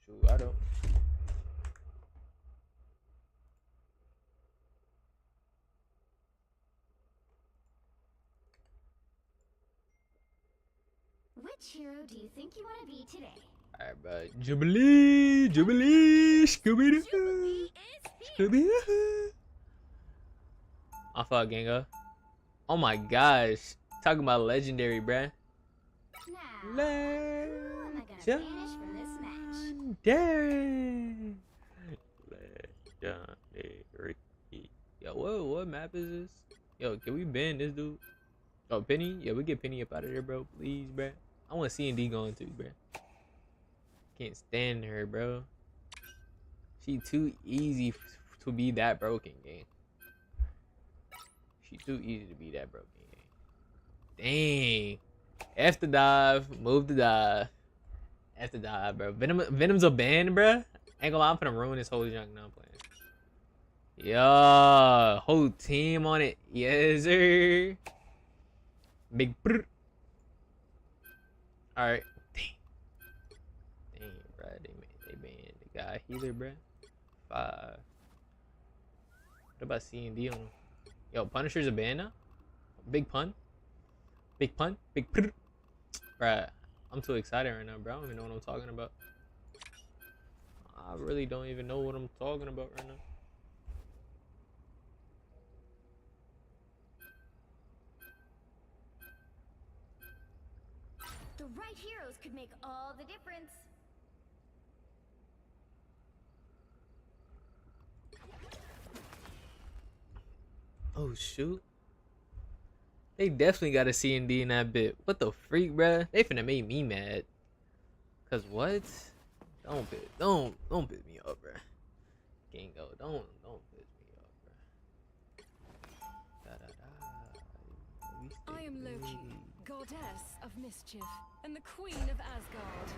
Shoot, I don't. Which hero do you think you want to be today? Alright, bro. Jubilee, Jubilee, Scooby-Doo, Scooby-Doo. I fought Gengar. Oh my gosh. Talking about legendary, bruh. Legendary. Legendary. Yo, what map is this? Yo, can we ban this dude? Oh, Penny? Yeah, we get Penny up out of here, bro. Please, bruh. I want C&D going too, bruh. Can't stand her, bro. She too easy to be that broken, gang. She too easy to be that broken, gang. Dang. F the dive, move the dive. F the dive, bro. Venom's a ban, bro. Ain't gonna lie, I'm finna ruin this whole junk now playing. Yo, whole team on it. Yes, sir. Big brr. Alright. Dang, bro. They banned the guy healer, bro. 5. What about C&D on him? Yo, Punisher's a ban now? Big pun? Big pun? Big brr. Bruh, I'm too excited right now, bro. I don't even know what I'm talking about. I really don't even know what I'm talking about right now. The right heroes could make all the difference. Oh, shoot. They definitely got a C&D in that bit. What the freak, bruh? They finna make me mad. Cause what? Don't piss me off, bruh. Gango, don't piss me off, bruh. I am Loki, goddess of mischief, and the queen of Asgard.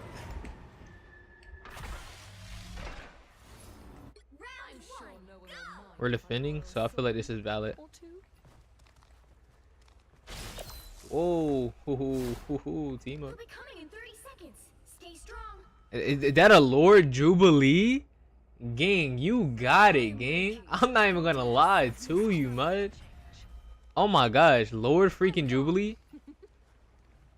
I'm sure no one will mind. We're defending, so I feel like this is valid. Whoa, team up. Be coming in 30 seconds. Stay strong. Is that a Lord Jubilee? Gang, you got it, gang. I'm not even gonna lie to you much. Oh my gosh, Lord freaking Jubilee.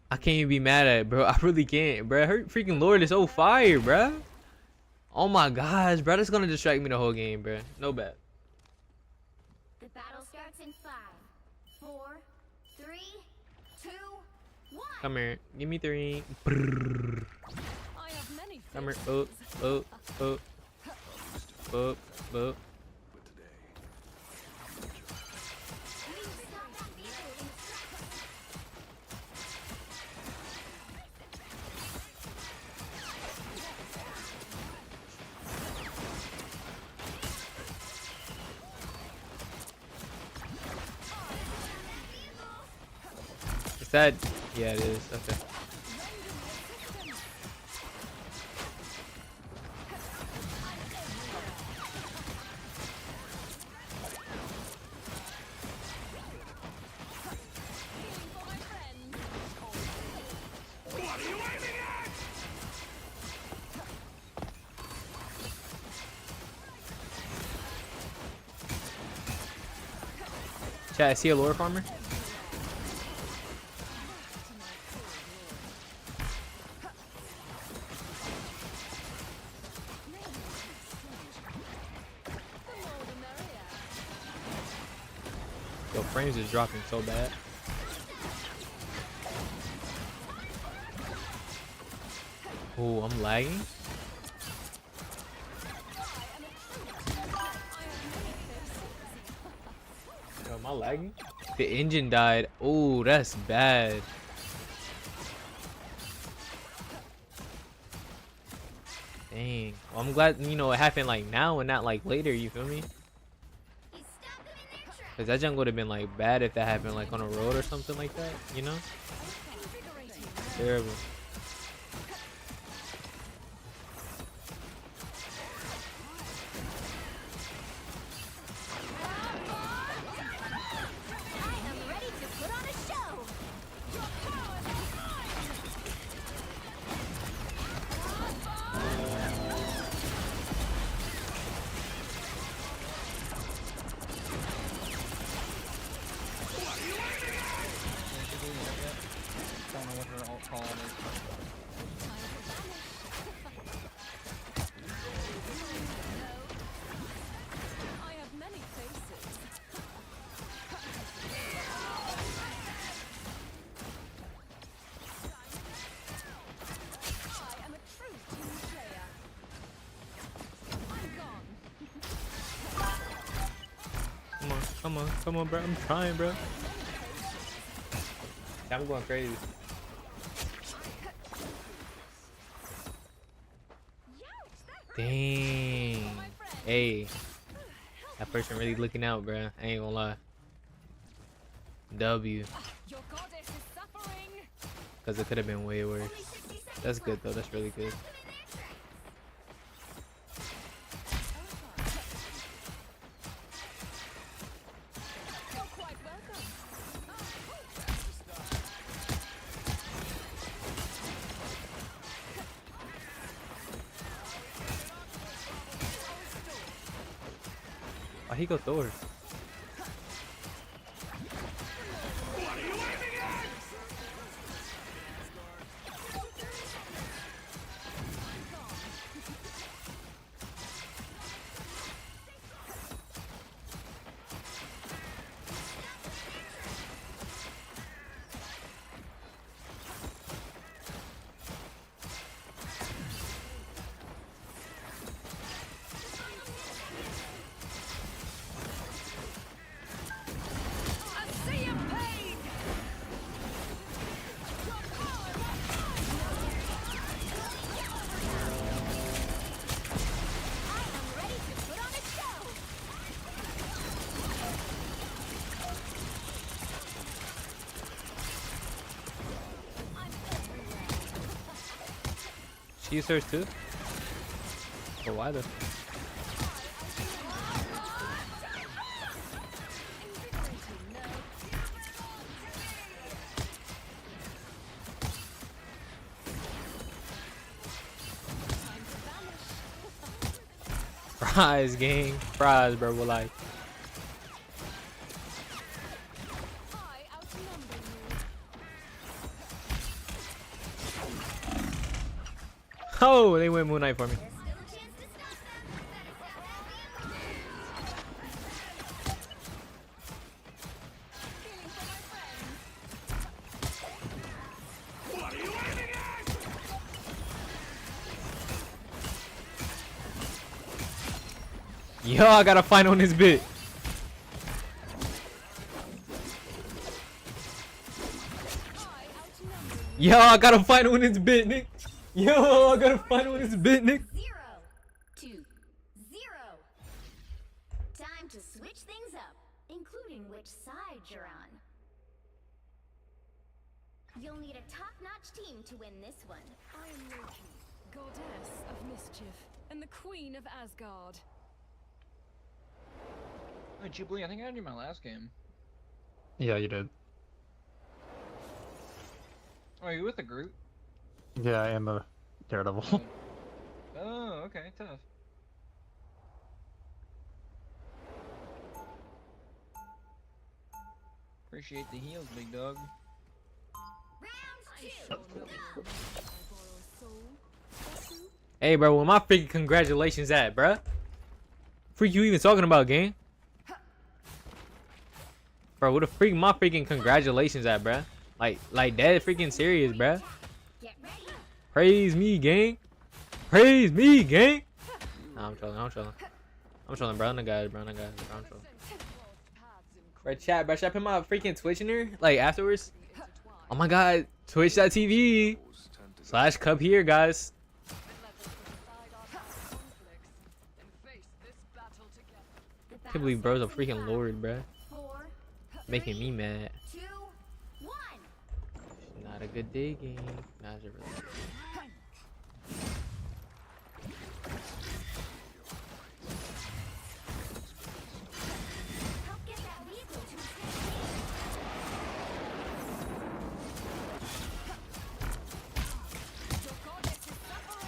I can't even be mad at it, bro. I really can't, bro. Her freaking Lord is so fire, bro. Oh my gosh, bro. That's gonna distract me the whole game, bro. No bad. The battle starts in 5, 4, 3, 2, 1. Come here. Give me 3. Brrr. Come here. Oh. Is that? Yeah, it is. Okay. Chat, I see a lore farmer. Yo, frames is dropping so bad. Oh, I'm lagging. Yo, am I lagging? The engine died. Oh, that's bad. Dang. Well, I'm glad, you know, it happened like now and not like later, you feel me? He stopped them in their tracks. Cause that junk would have been like bad if that happened like on a road or something like that, you know? Terrible. Come on, bro. I'm trying, bro. I'm going crazy. Dang. Hey, that person really looking out, bro. I ain't gonna lie. W. Because it could have been way worse. That's good, though. That's really good. Why he go Thor? She used hers too? But why though? Fries, gang. Fries, bro. We're like. Oh, they went Moon Knight for me. Yo, I gotta find on this bit. Yo, I gotta find on this bit, Nick. Yo, I gotta find on this bit, Nick. 0-2-0. Time to switch things up, including which side you're on. You'll need a top-notch team to win this one. I am Loki, goddess of mischief, and the queen of Asgard. Hey, Jubilee, I think I had you in my last game. Yeah, you did. Oh, are you with the group? Yeah, I am a Daredevil. Oh, okay, tough. Appreciate the heals, big dog. Hey, bro, where my freaking congratulations at, bruh? Freak you even talking about, gang? Bro, what the freak my freaking congratulations at, bruh? Like that freaking serious, bruh. Praise me, gang. Praise me, gang. Nah, I'm trolling, bro. I'm the guy, bro. I'm trolling. Bro, chat, bro. Should I put my freaking Twitch in there? Like, afterwards? Oh my god. Twitch.tv/Cub here, guys. Can't believe bro's a freaking lord, bro. Making me mad. 2, 1. Not a good day game. Not a really. Help get that weasel to escape. Your goddess is suffering.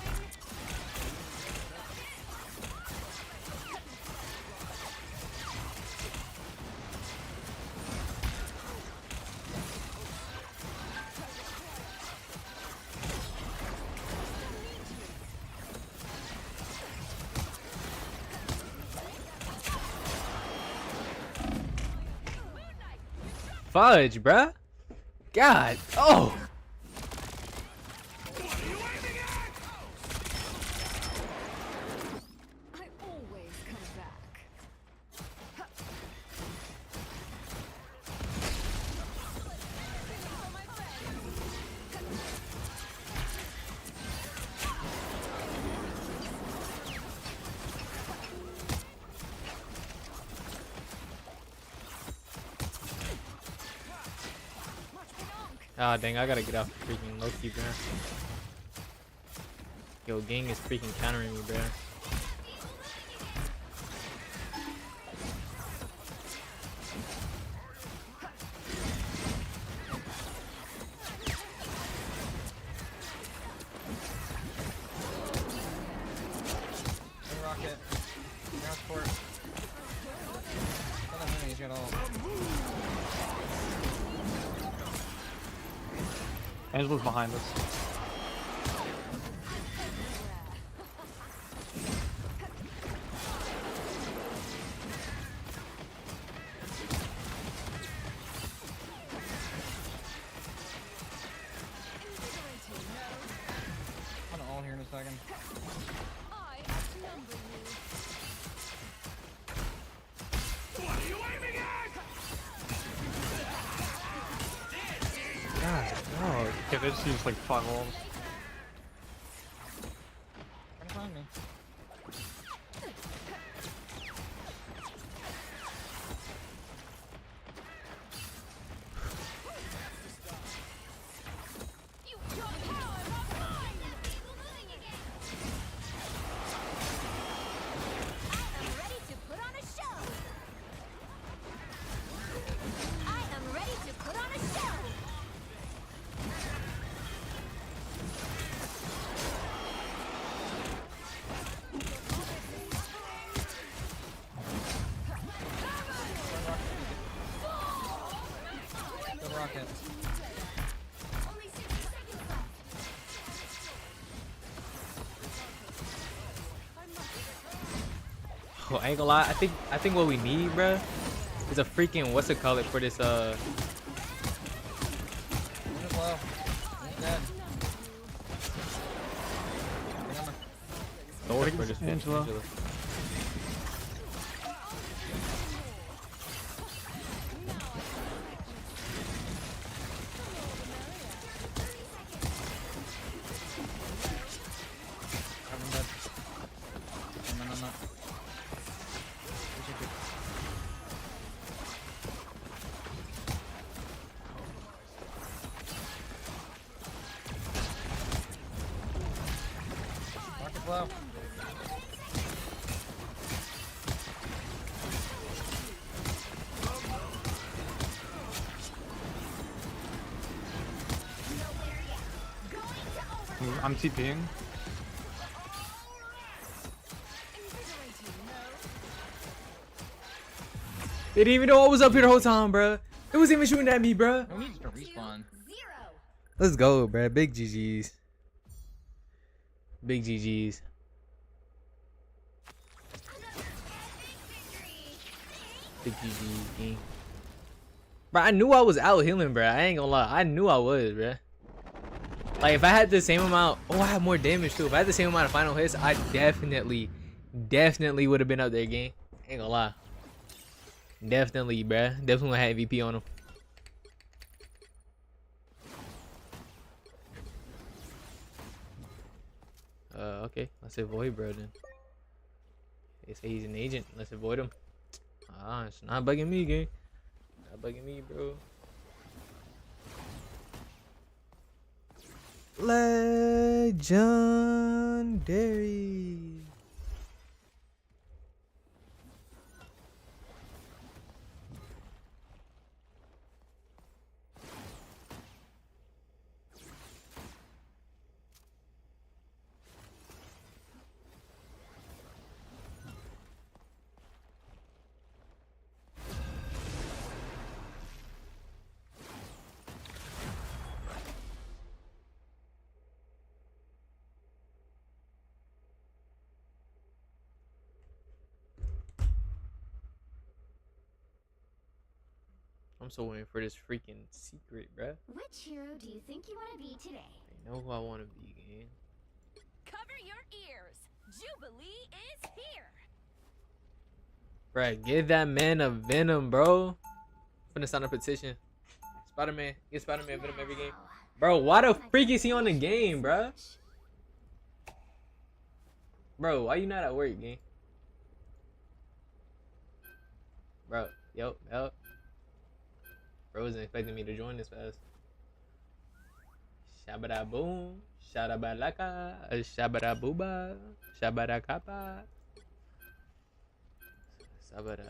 Fudge, bruh. God. Oh. I always come back. Ah, dang, I gotta get off the freaking Loki, bruh. Yo, gang is freaking countering me, bruh. Rocket. Now sport. He's got all. Angela's behind us. I'm gonna all here in a second. I outnumber you. God, no. Okay, they just used like 5 walls. Trying to find me. Good rocket. Oh, I ain't gonna lie. I think what we need, bruh, is a freaking what's it called for this He's low. He's dead. for this Angela. I'm dead. No. Rocket low. I'm TPing. They didn't even know I was up here the whole time, bruh. It wasn't even shooting at me, bruh. No need to respawn. Let's go, bruh. Big GG's. Big GG's. Big GG's, gang. Bro, I knew I was out healing, bruh. I ain't gonna lie. I knew I was, bruh. Like, if I had the same amount... Oh, I have more damage, too. If I had the same amount of final hits, I definitely would have been up there, gang. Ain't gonna lie. Definitely, bruh. Definitely had MVP on him. Okay. Let's avoid bro then. They say he's an agent. Let's avoid him. Ah, it's not bugging me, gang. Stop bugging me, bro. Legendary. I'm so waiting for this freaking secret, bruh. Which hero do you think you want to be today? I know who I want to be, gang. Cover your ears. Jubilee is here. Bruh, give that man a Venom, bro. I'm finna sign a petition. Spider-Man. Get Spider-Man Venom every game. Bro, why the freak is he on the game, bruh? Bro, why you not at work, gang? Bro, yo. Bro wasn't expecting me to join this fast. Shabada boom, shadabalaka, shabada booba, shabada kappa. Sabada,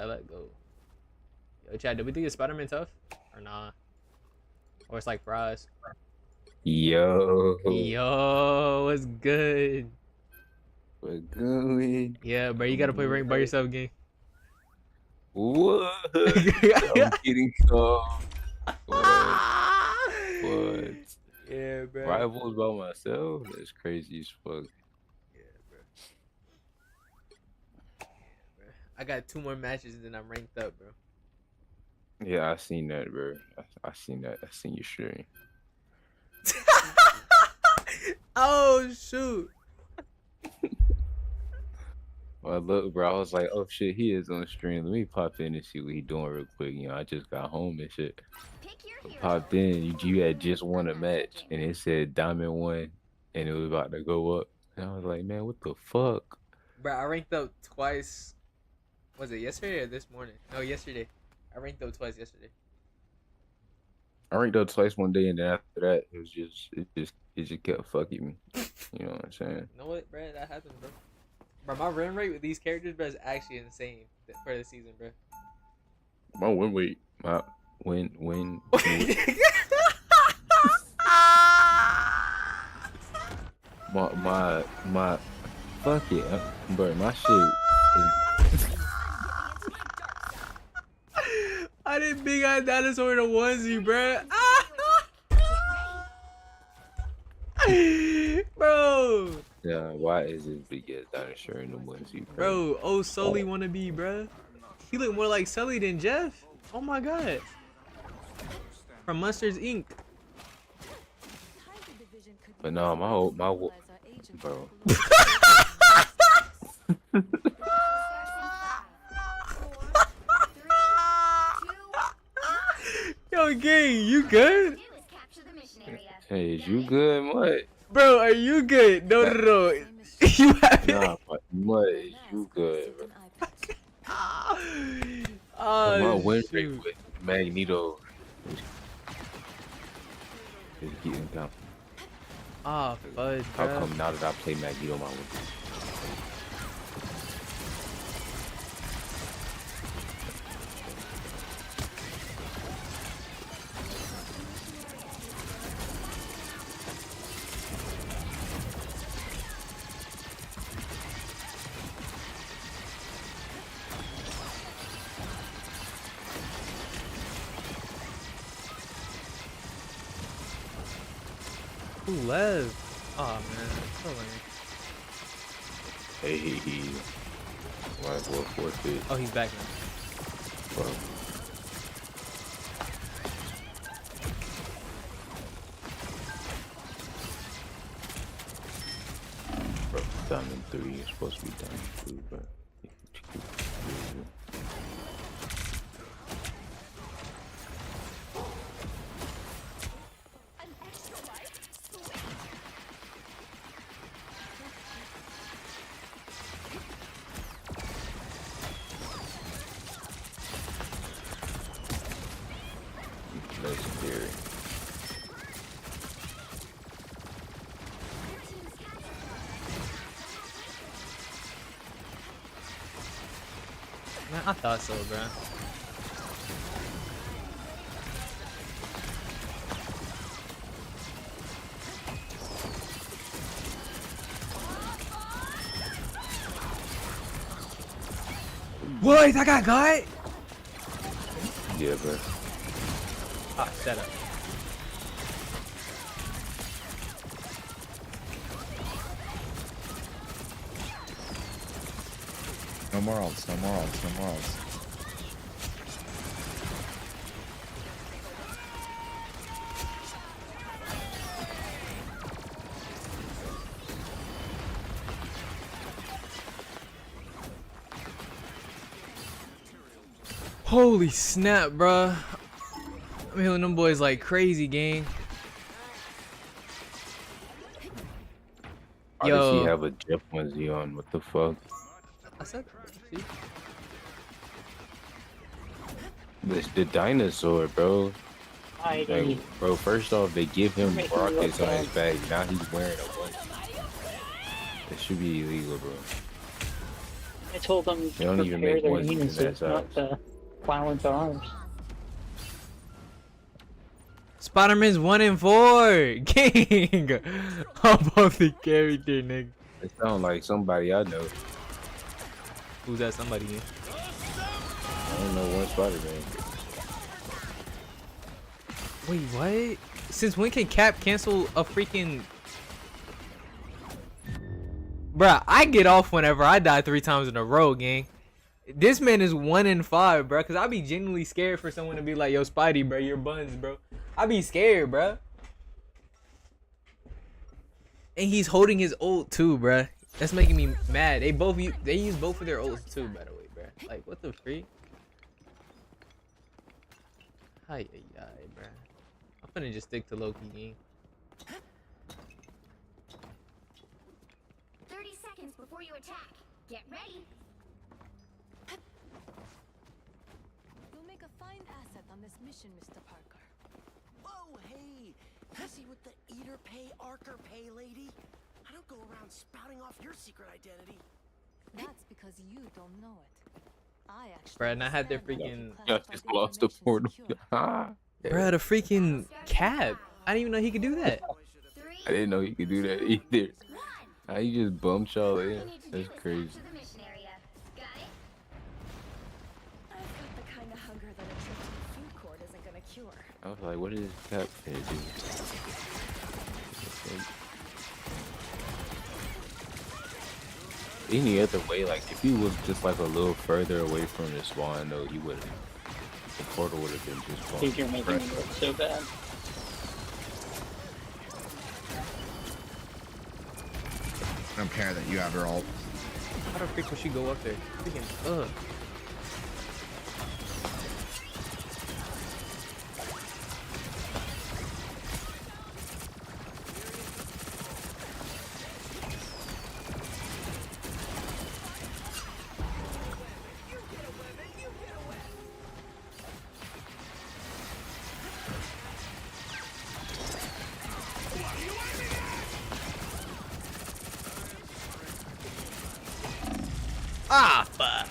let go. Yo, Chad, do we think it's Spider-Man tough? Or nah? Or it's like fries? Yo, what's good? We're going. Yeah, bro, you gotta play rank by yourself, gang. What? I'm getting calm. What? Yeah, bro. Rivals by myself? That's crazy as fuck. I got 2 more matches and then I'm ranked up, bro. Yeah, I seen that, bro. I seen that. I seen your stream. Oh, shoot. Well, look, bro, I was like, oh, shit, he is on stream. Let me pop in and see what he doing real quick. You know, I just got home and shit. I popped in. You had just won a match, and it said Diamond 1, and it was about to go up. And I was like, man, what the fuck? Bro, I ranked up twice. Was it yesterday or this morning? No, yesterday. I ranked up twice yesterday. I ranked up twice one day, and then after that, it just kept fucking me. You know what I'm saying? You know what, bro? That happens, bro. Bro, my win rate with these characters, bro, is actually insane for the season, bro. My win rate, my win. my fuck it, bro. My shit. I did big eye dinosaur in a onesie, bro. Bro. Yeah, why is this big ass dinosaur in the onesie, bro? Oh, Sully wanna be, bro. He look more like Sully than Jeff. Oh my god. From Monsters Inc. But no, my bro. Yo, gang, you good? Hey, is you good, Mud? Bro, are you good? No. You have it. Nah, Mud, is you good, bro? Oh, my win rate with Magneto is getting down. Oh, fudge, How bro. come now that I play Magneto, my win? Who left? Oh man, so lame. Hey, might as well forfeit. Oh, he's back now. Bro. Bro, Diamond 3 is supposed to be Diamond 2, bro. That's scary. Man, I thought so, bro. What? I got? Yeah, bro. Ah, shut up. No more ults, no more ults, no more ults. Holy snap, bruh. I'm healing them boys like crazy, gang. Why does he have a Jeff onesie on? What the fuck? I said, see? It's the dinosaur, bro. Like, bro, first off, they give him rockets on his back. Now he's wearing a onesie. It should be illegal, bro. I told them They don't to even prepare make their onesies in that penises, not size. to plow into ours. Spider-Man's 1 and 4. King. Above the character, nigga. It sounds like somebody I know. Who's that somebody? I don't know one Spider-Man. Wait, what? Since when can Cap cancel a freaking... Bruh, I get off whenever I die 3 times in a row, gang. This man is 1 and 5, bruh. Cause I be genuinely scared for someone to be like, yo, Spidey, bro, you're buns, bro. I be scared, bruh. And he's holding his ult too, bruh. That's making me mad. They use both of their ults too, by the way, bruh. Like, what the freak? Hi, bruh. I'm finna just stick to Loki, gang. 30 seconds before you attack. Get ready. You'll make a fine asset on this mission, Mr. Parker. Whoa, hey! Busy with the eater pay, arker pay lady? I don't go around spouting off your secret identity. That's because you don't know it. I actually. Bruh, and I had their freaking... I just lost the portal. Bruh, the freaking Cap. I didn't even know he could do that. I didn't know he could do that either. How you just bumped y'all in? That's crazy. I've got the kind of hunger that a trip to the food court isn't gonna cure. I was like, what is Cap gonna do? Any other way, like if he was just like a little further away from the spawn, though, you wouldn't. The portal would have been just gone. Dude, you're making me look so bad. I don't care that you have her ult. How the freak would she go up there? Freaking, ugh. Ah, fuck.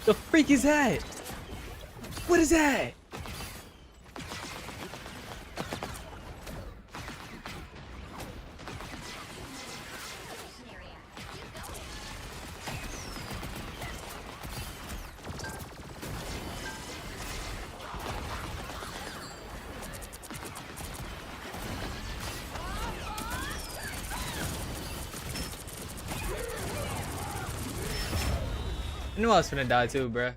The freak is that? What is that? I knew I was finna die too, bruh.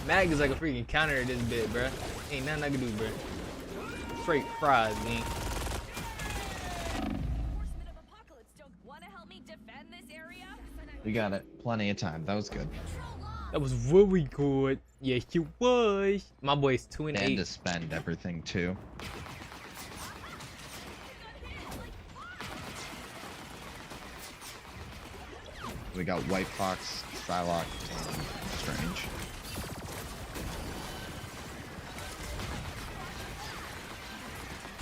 Mag is like a freaking counter to this bit, bruh. Ain't nothing I can do, bruh. Straight fries, man. Wanna help me defend this area? We got it. Plenty of time. That was good. That was very good. Yes, it was. My boy's 2 and 8. And to spend everything too. We got White Fox, Psylocke, and Strange.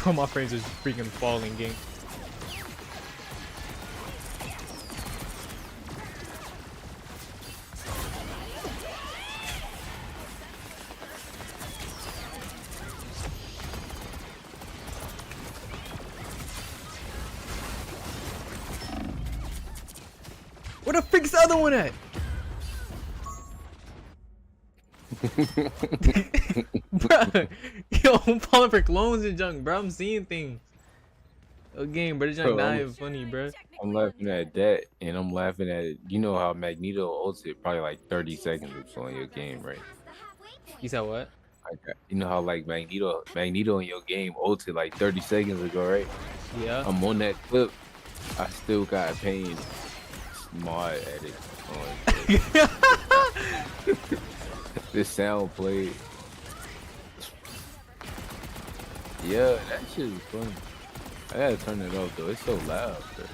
Bro, my frames is freaking falling, gang. Where the freak's the other one at? Bro, yo, I'm falling for clones and junk, bro. I'm seeing things. Yo, game, bro, this junk not even funny, bro. I'm laughing at that, and I'm laughing at, you know how Magneto ulted probably like 30 seconds or so in your game, right? You said what? Like, you know how like Magneto in your game ulted like 30 seconds ago, right? Yeah. I'm on that clip. I still got pain. Mod edit on. This sound played. Yeah, that shit is funny. I gotta turn it off though. It's so loud, bro.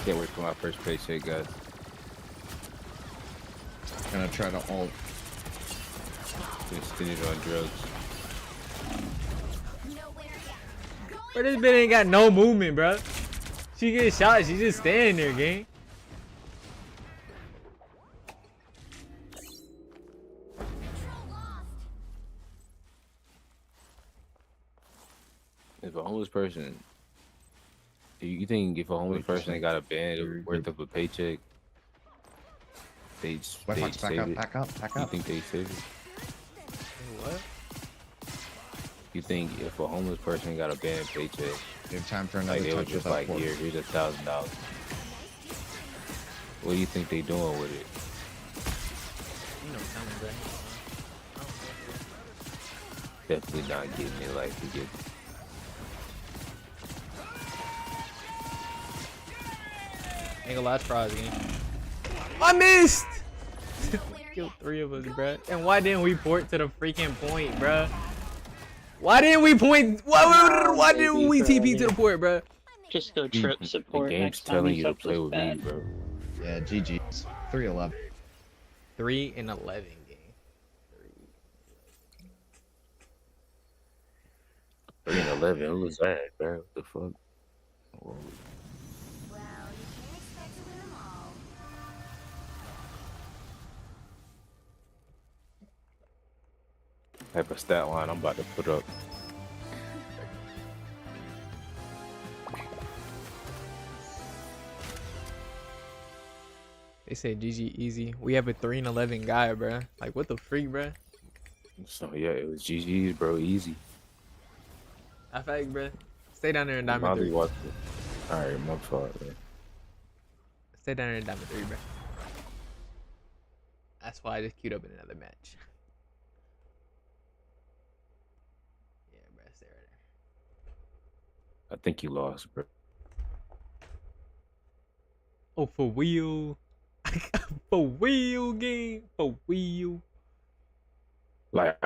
Can't wait for my first paycheck, guys. Gonna try to ult. Been spinning on drugs. Bro, this bitch ain't got no movement, bro. She gets shot, she just standing there, gang. If a homeless person, do you think if a homeless person got a band worth of a paycheck, they'd Back up, save it? back up, back You up. think they save it? What? You think if a homeless person got a band paycheck, You have time for another like they were touch just of that like, fork. here's $1,000. What do you think they doing with it? You know, tell me, bro. Definitely not getting it like to get. Ain't gonna lie, try again. I missed! Killed 3 of us, bro. And why didn't we port to the freaking point, bro? Why didn't we point? Why didn't we TP to the port, bro? Just go trip support. The game's next time telling he's you to up play this with bad. me, bro. Yeah, GG's. 3-11. 3 and 11 game. 3 and 11. Who was that, bro? What the fuck? Whoa. Type of stat line I'm about to put up. They say GG easy. We have a 3 and 11 guy, bro. Like, what the freak, bro? So yeah, it was GG's, bro. Easy. I fact, bro. Stay down there in I'll Diamond be 3. watching. Alright, my fault, man. Stay down there in Diamond 3, bro. That's why I just queued up in another match. Yeah, bro. Stay right there. I think you lost, bro. Oh, for real? For real, game? For real? Like,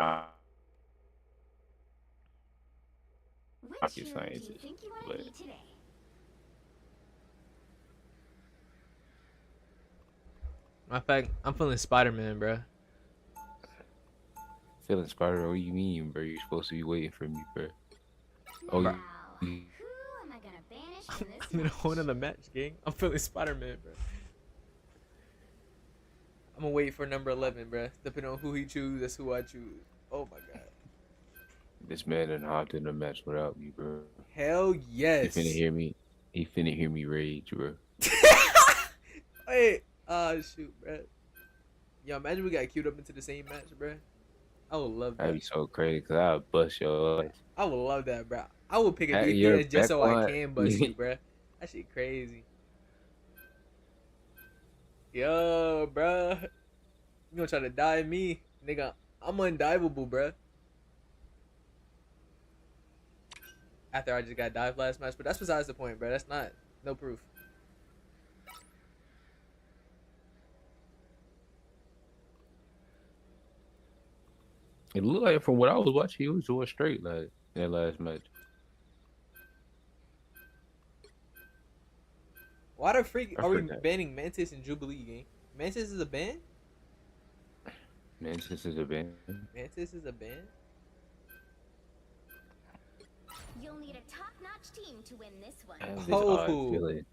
Which rocket hero do you scientist, think you want but to be today? Matter of fact, I'm feeling Spider-Man, bro. feeling Spider, what do you mean, bro? You're supposed to be waiting for me, bro. Oh, Now, you, who am I gonna banish from this I'm in a whole nother match, gang. I'm feeling Spider-Man, bro. I'm gonna wait for number 11, bro. Depending on who he chooses, that's who I choose. Oh my god. this man done hopped in a match without me, bro. Hell yes. He finna hear me. He finna hear me rage, bro. Wait. Shoot, bro. Yo, imagine we got queued up into the same match, bro. I would love that. That'd be so crazy, cause I'll bust your ass. I would love that, bro. I would pick a Hey, you're DPS just so I back can on. bust you, bro. That shit crazy. Yo, bro. You gonna try to dive me? Nigga, I'm undiveable, bro. after I just got dived last match. But that's besides the point, bro. That's not no proof. It looked like from what I was watching, he was doing straight like that last match. Why the freak are we banning Mantis and Jubilee game? Mantis is a ban? Mantis is a ban. Mantis is a ban? You'll need a top-notch team to win this one. I have this odd feeling.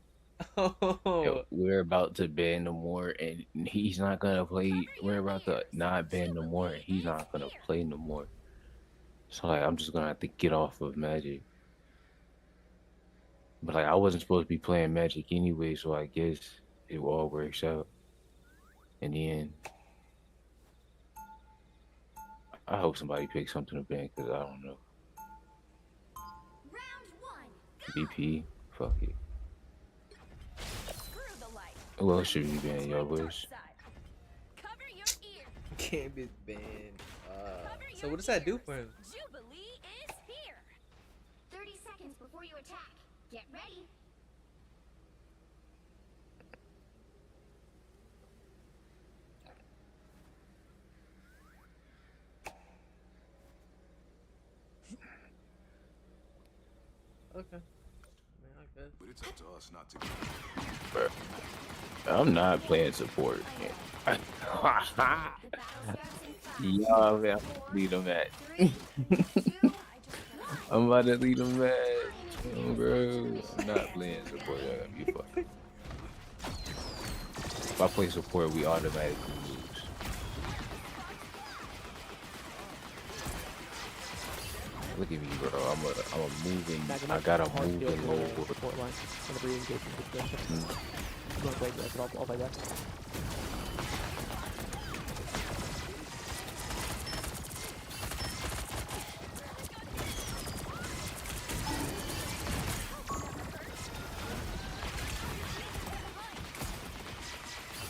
Oh. Yo, we're about to ban no more, and he's not gonna play. We're about to not ban no more, and he's not gonna play no more. So like, I'm just gonna have to get off of Magic. But like, I wasn't supposed to be playing Magic anyway, so I guess it all works out in the end. I hope somebody picks something to ban, because I don't know. BP, fuck it. Who else should we ban, y'all boys? Can't be banned. So what does that do for him? Jubilee is here. 30 seconds before you attack. Get ready. Okay. But it's up to us not to. Bruh, I'm not playing support. Y'all, man, I'm lead them at. I'm about to lead them at. Oh, bro, I'm not playing support. I gotta be fucking. If I play support, we automatically lose. Look at me, bro. I'm a moving. I got a moving low.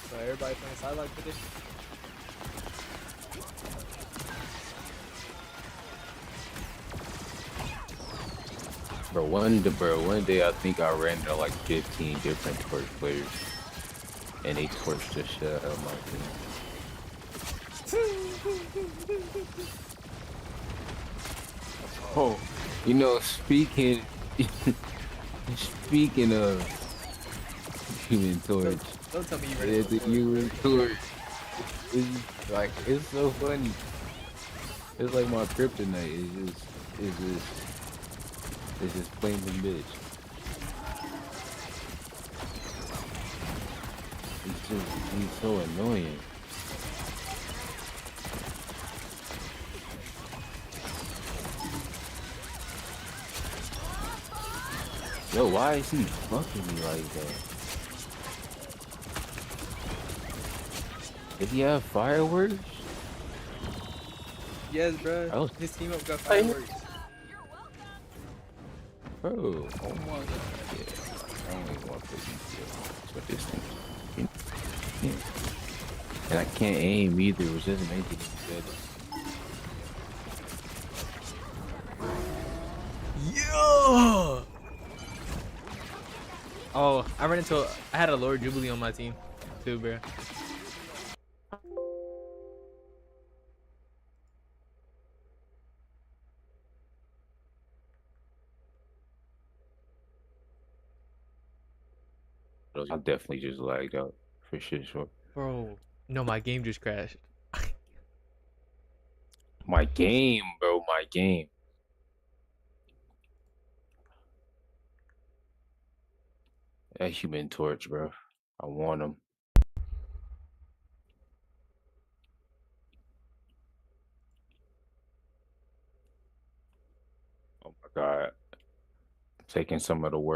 So everybody playing sideline for this? Bro, one day I think I ran into like 15 different torch players, and they torched the shit out of my team. Oh, you know, speaking of Human Torch, don't tell me you ready. The Human Torch, it's like, it's so funny. It's like my kryptonite. It's just plain the bitch. He's so annoying. Yo, why is he fucking me like that? Did he have fireworks? Yes, bro. His team up got fireworks. Bro, oh my god. Yeah, I don't even want to play BTS. But this thing. Yeah. And I can't aim either, which doesn't make it better. Yeah! Oh, I had a Lord Jubilee on my team too, bro. I definitely just lagged out for shit, sure. Bro, no, my game just crashed. My game, bro, my game. That Human Torch, bro. I want him. Oh my god. Taking some of the work.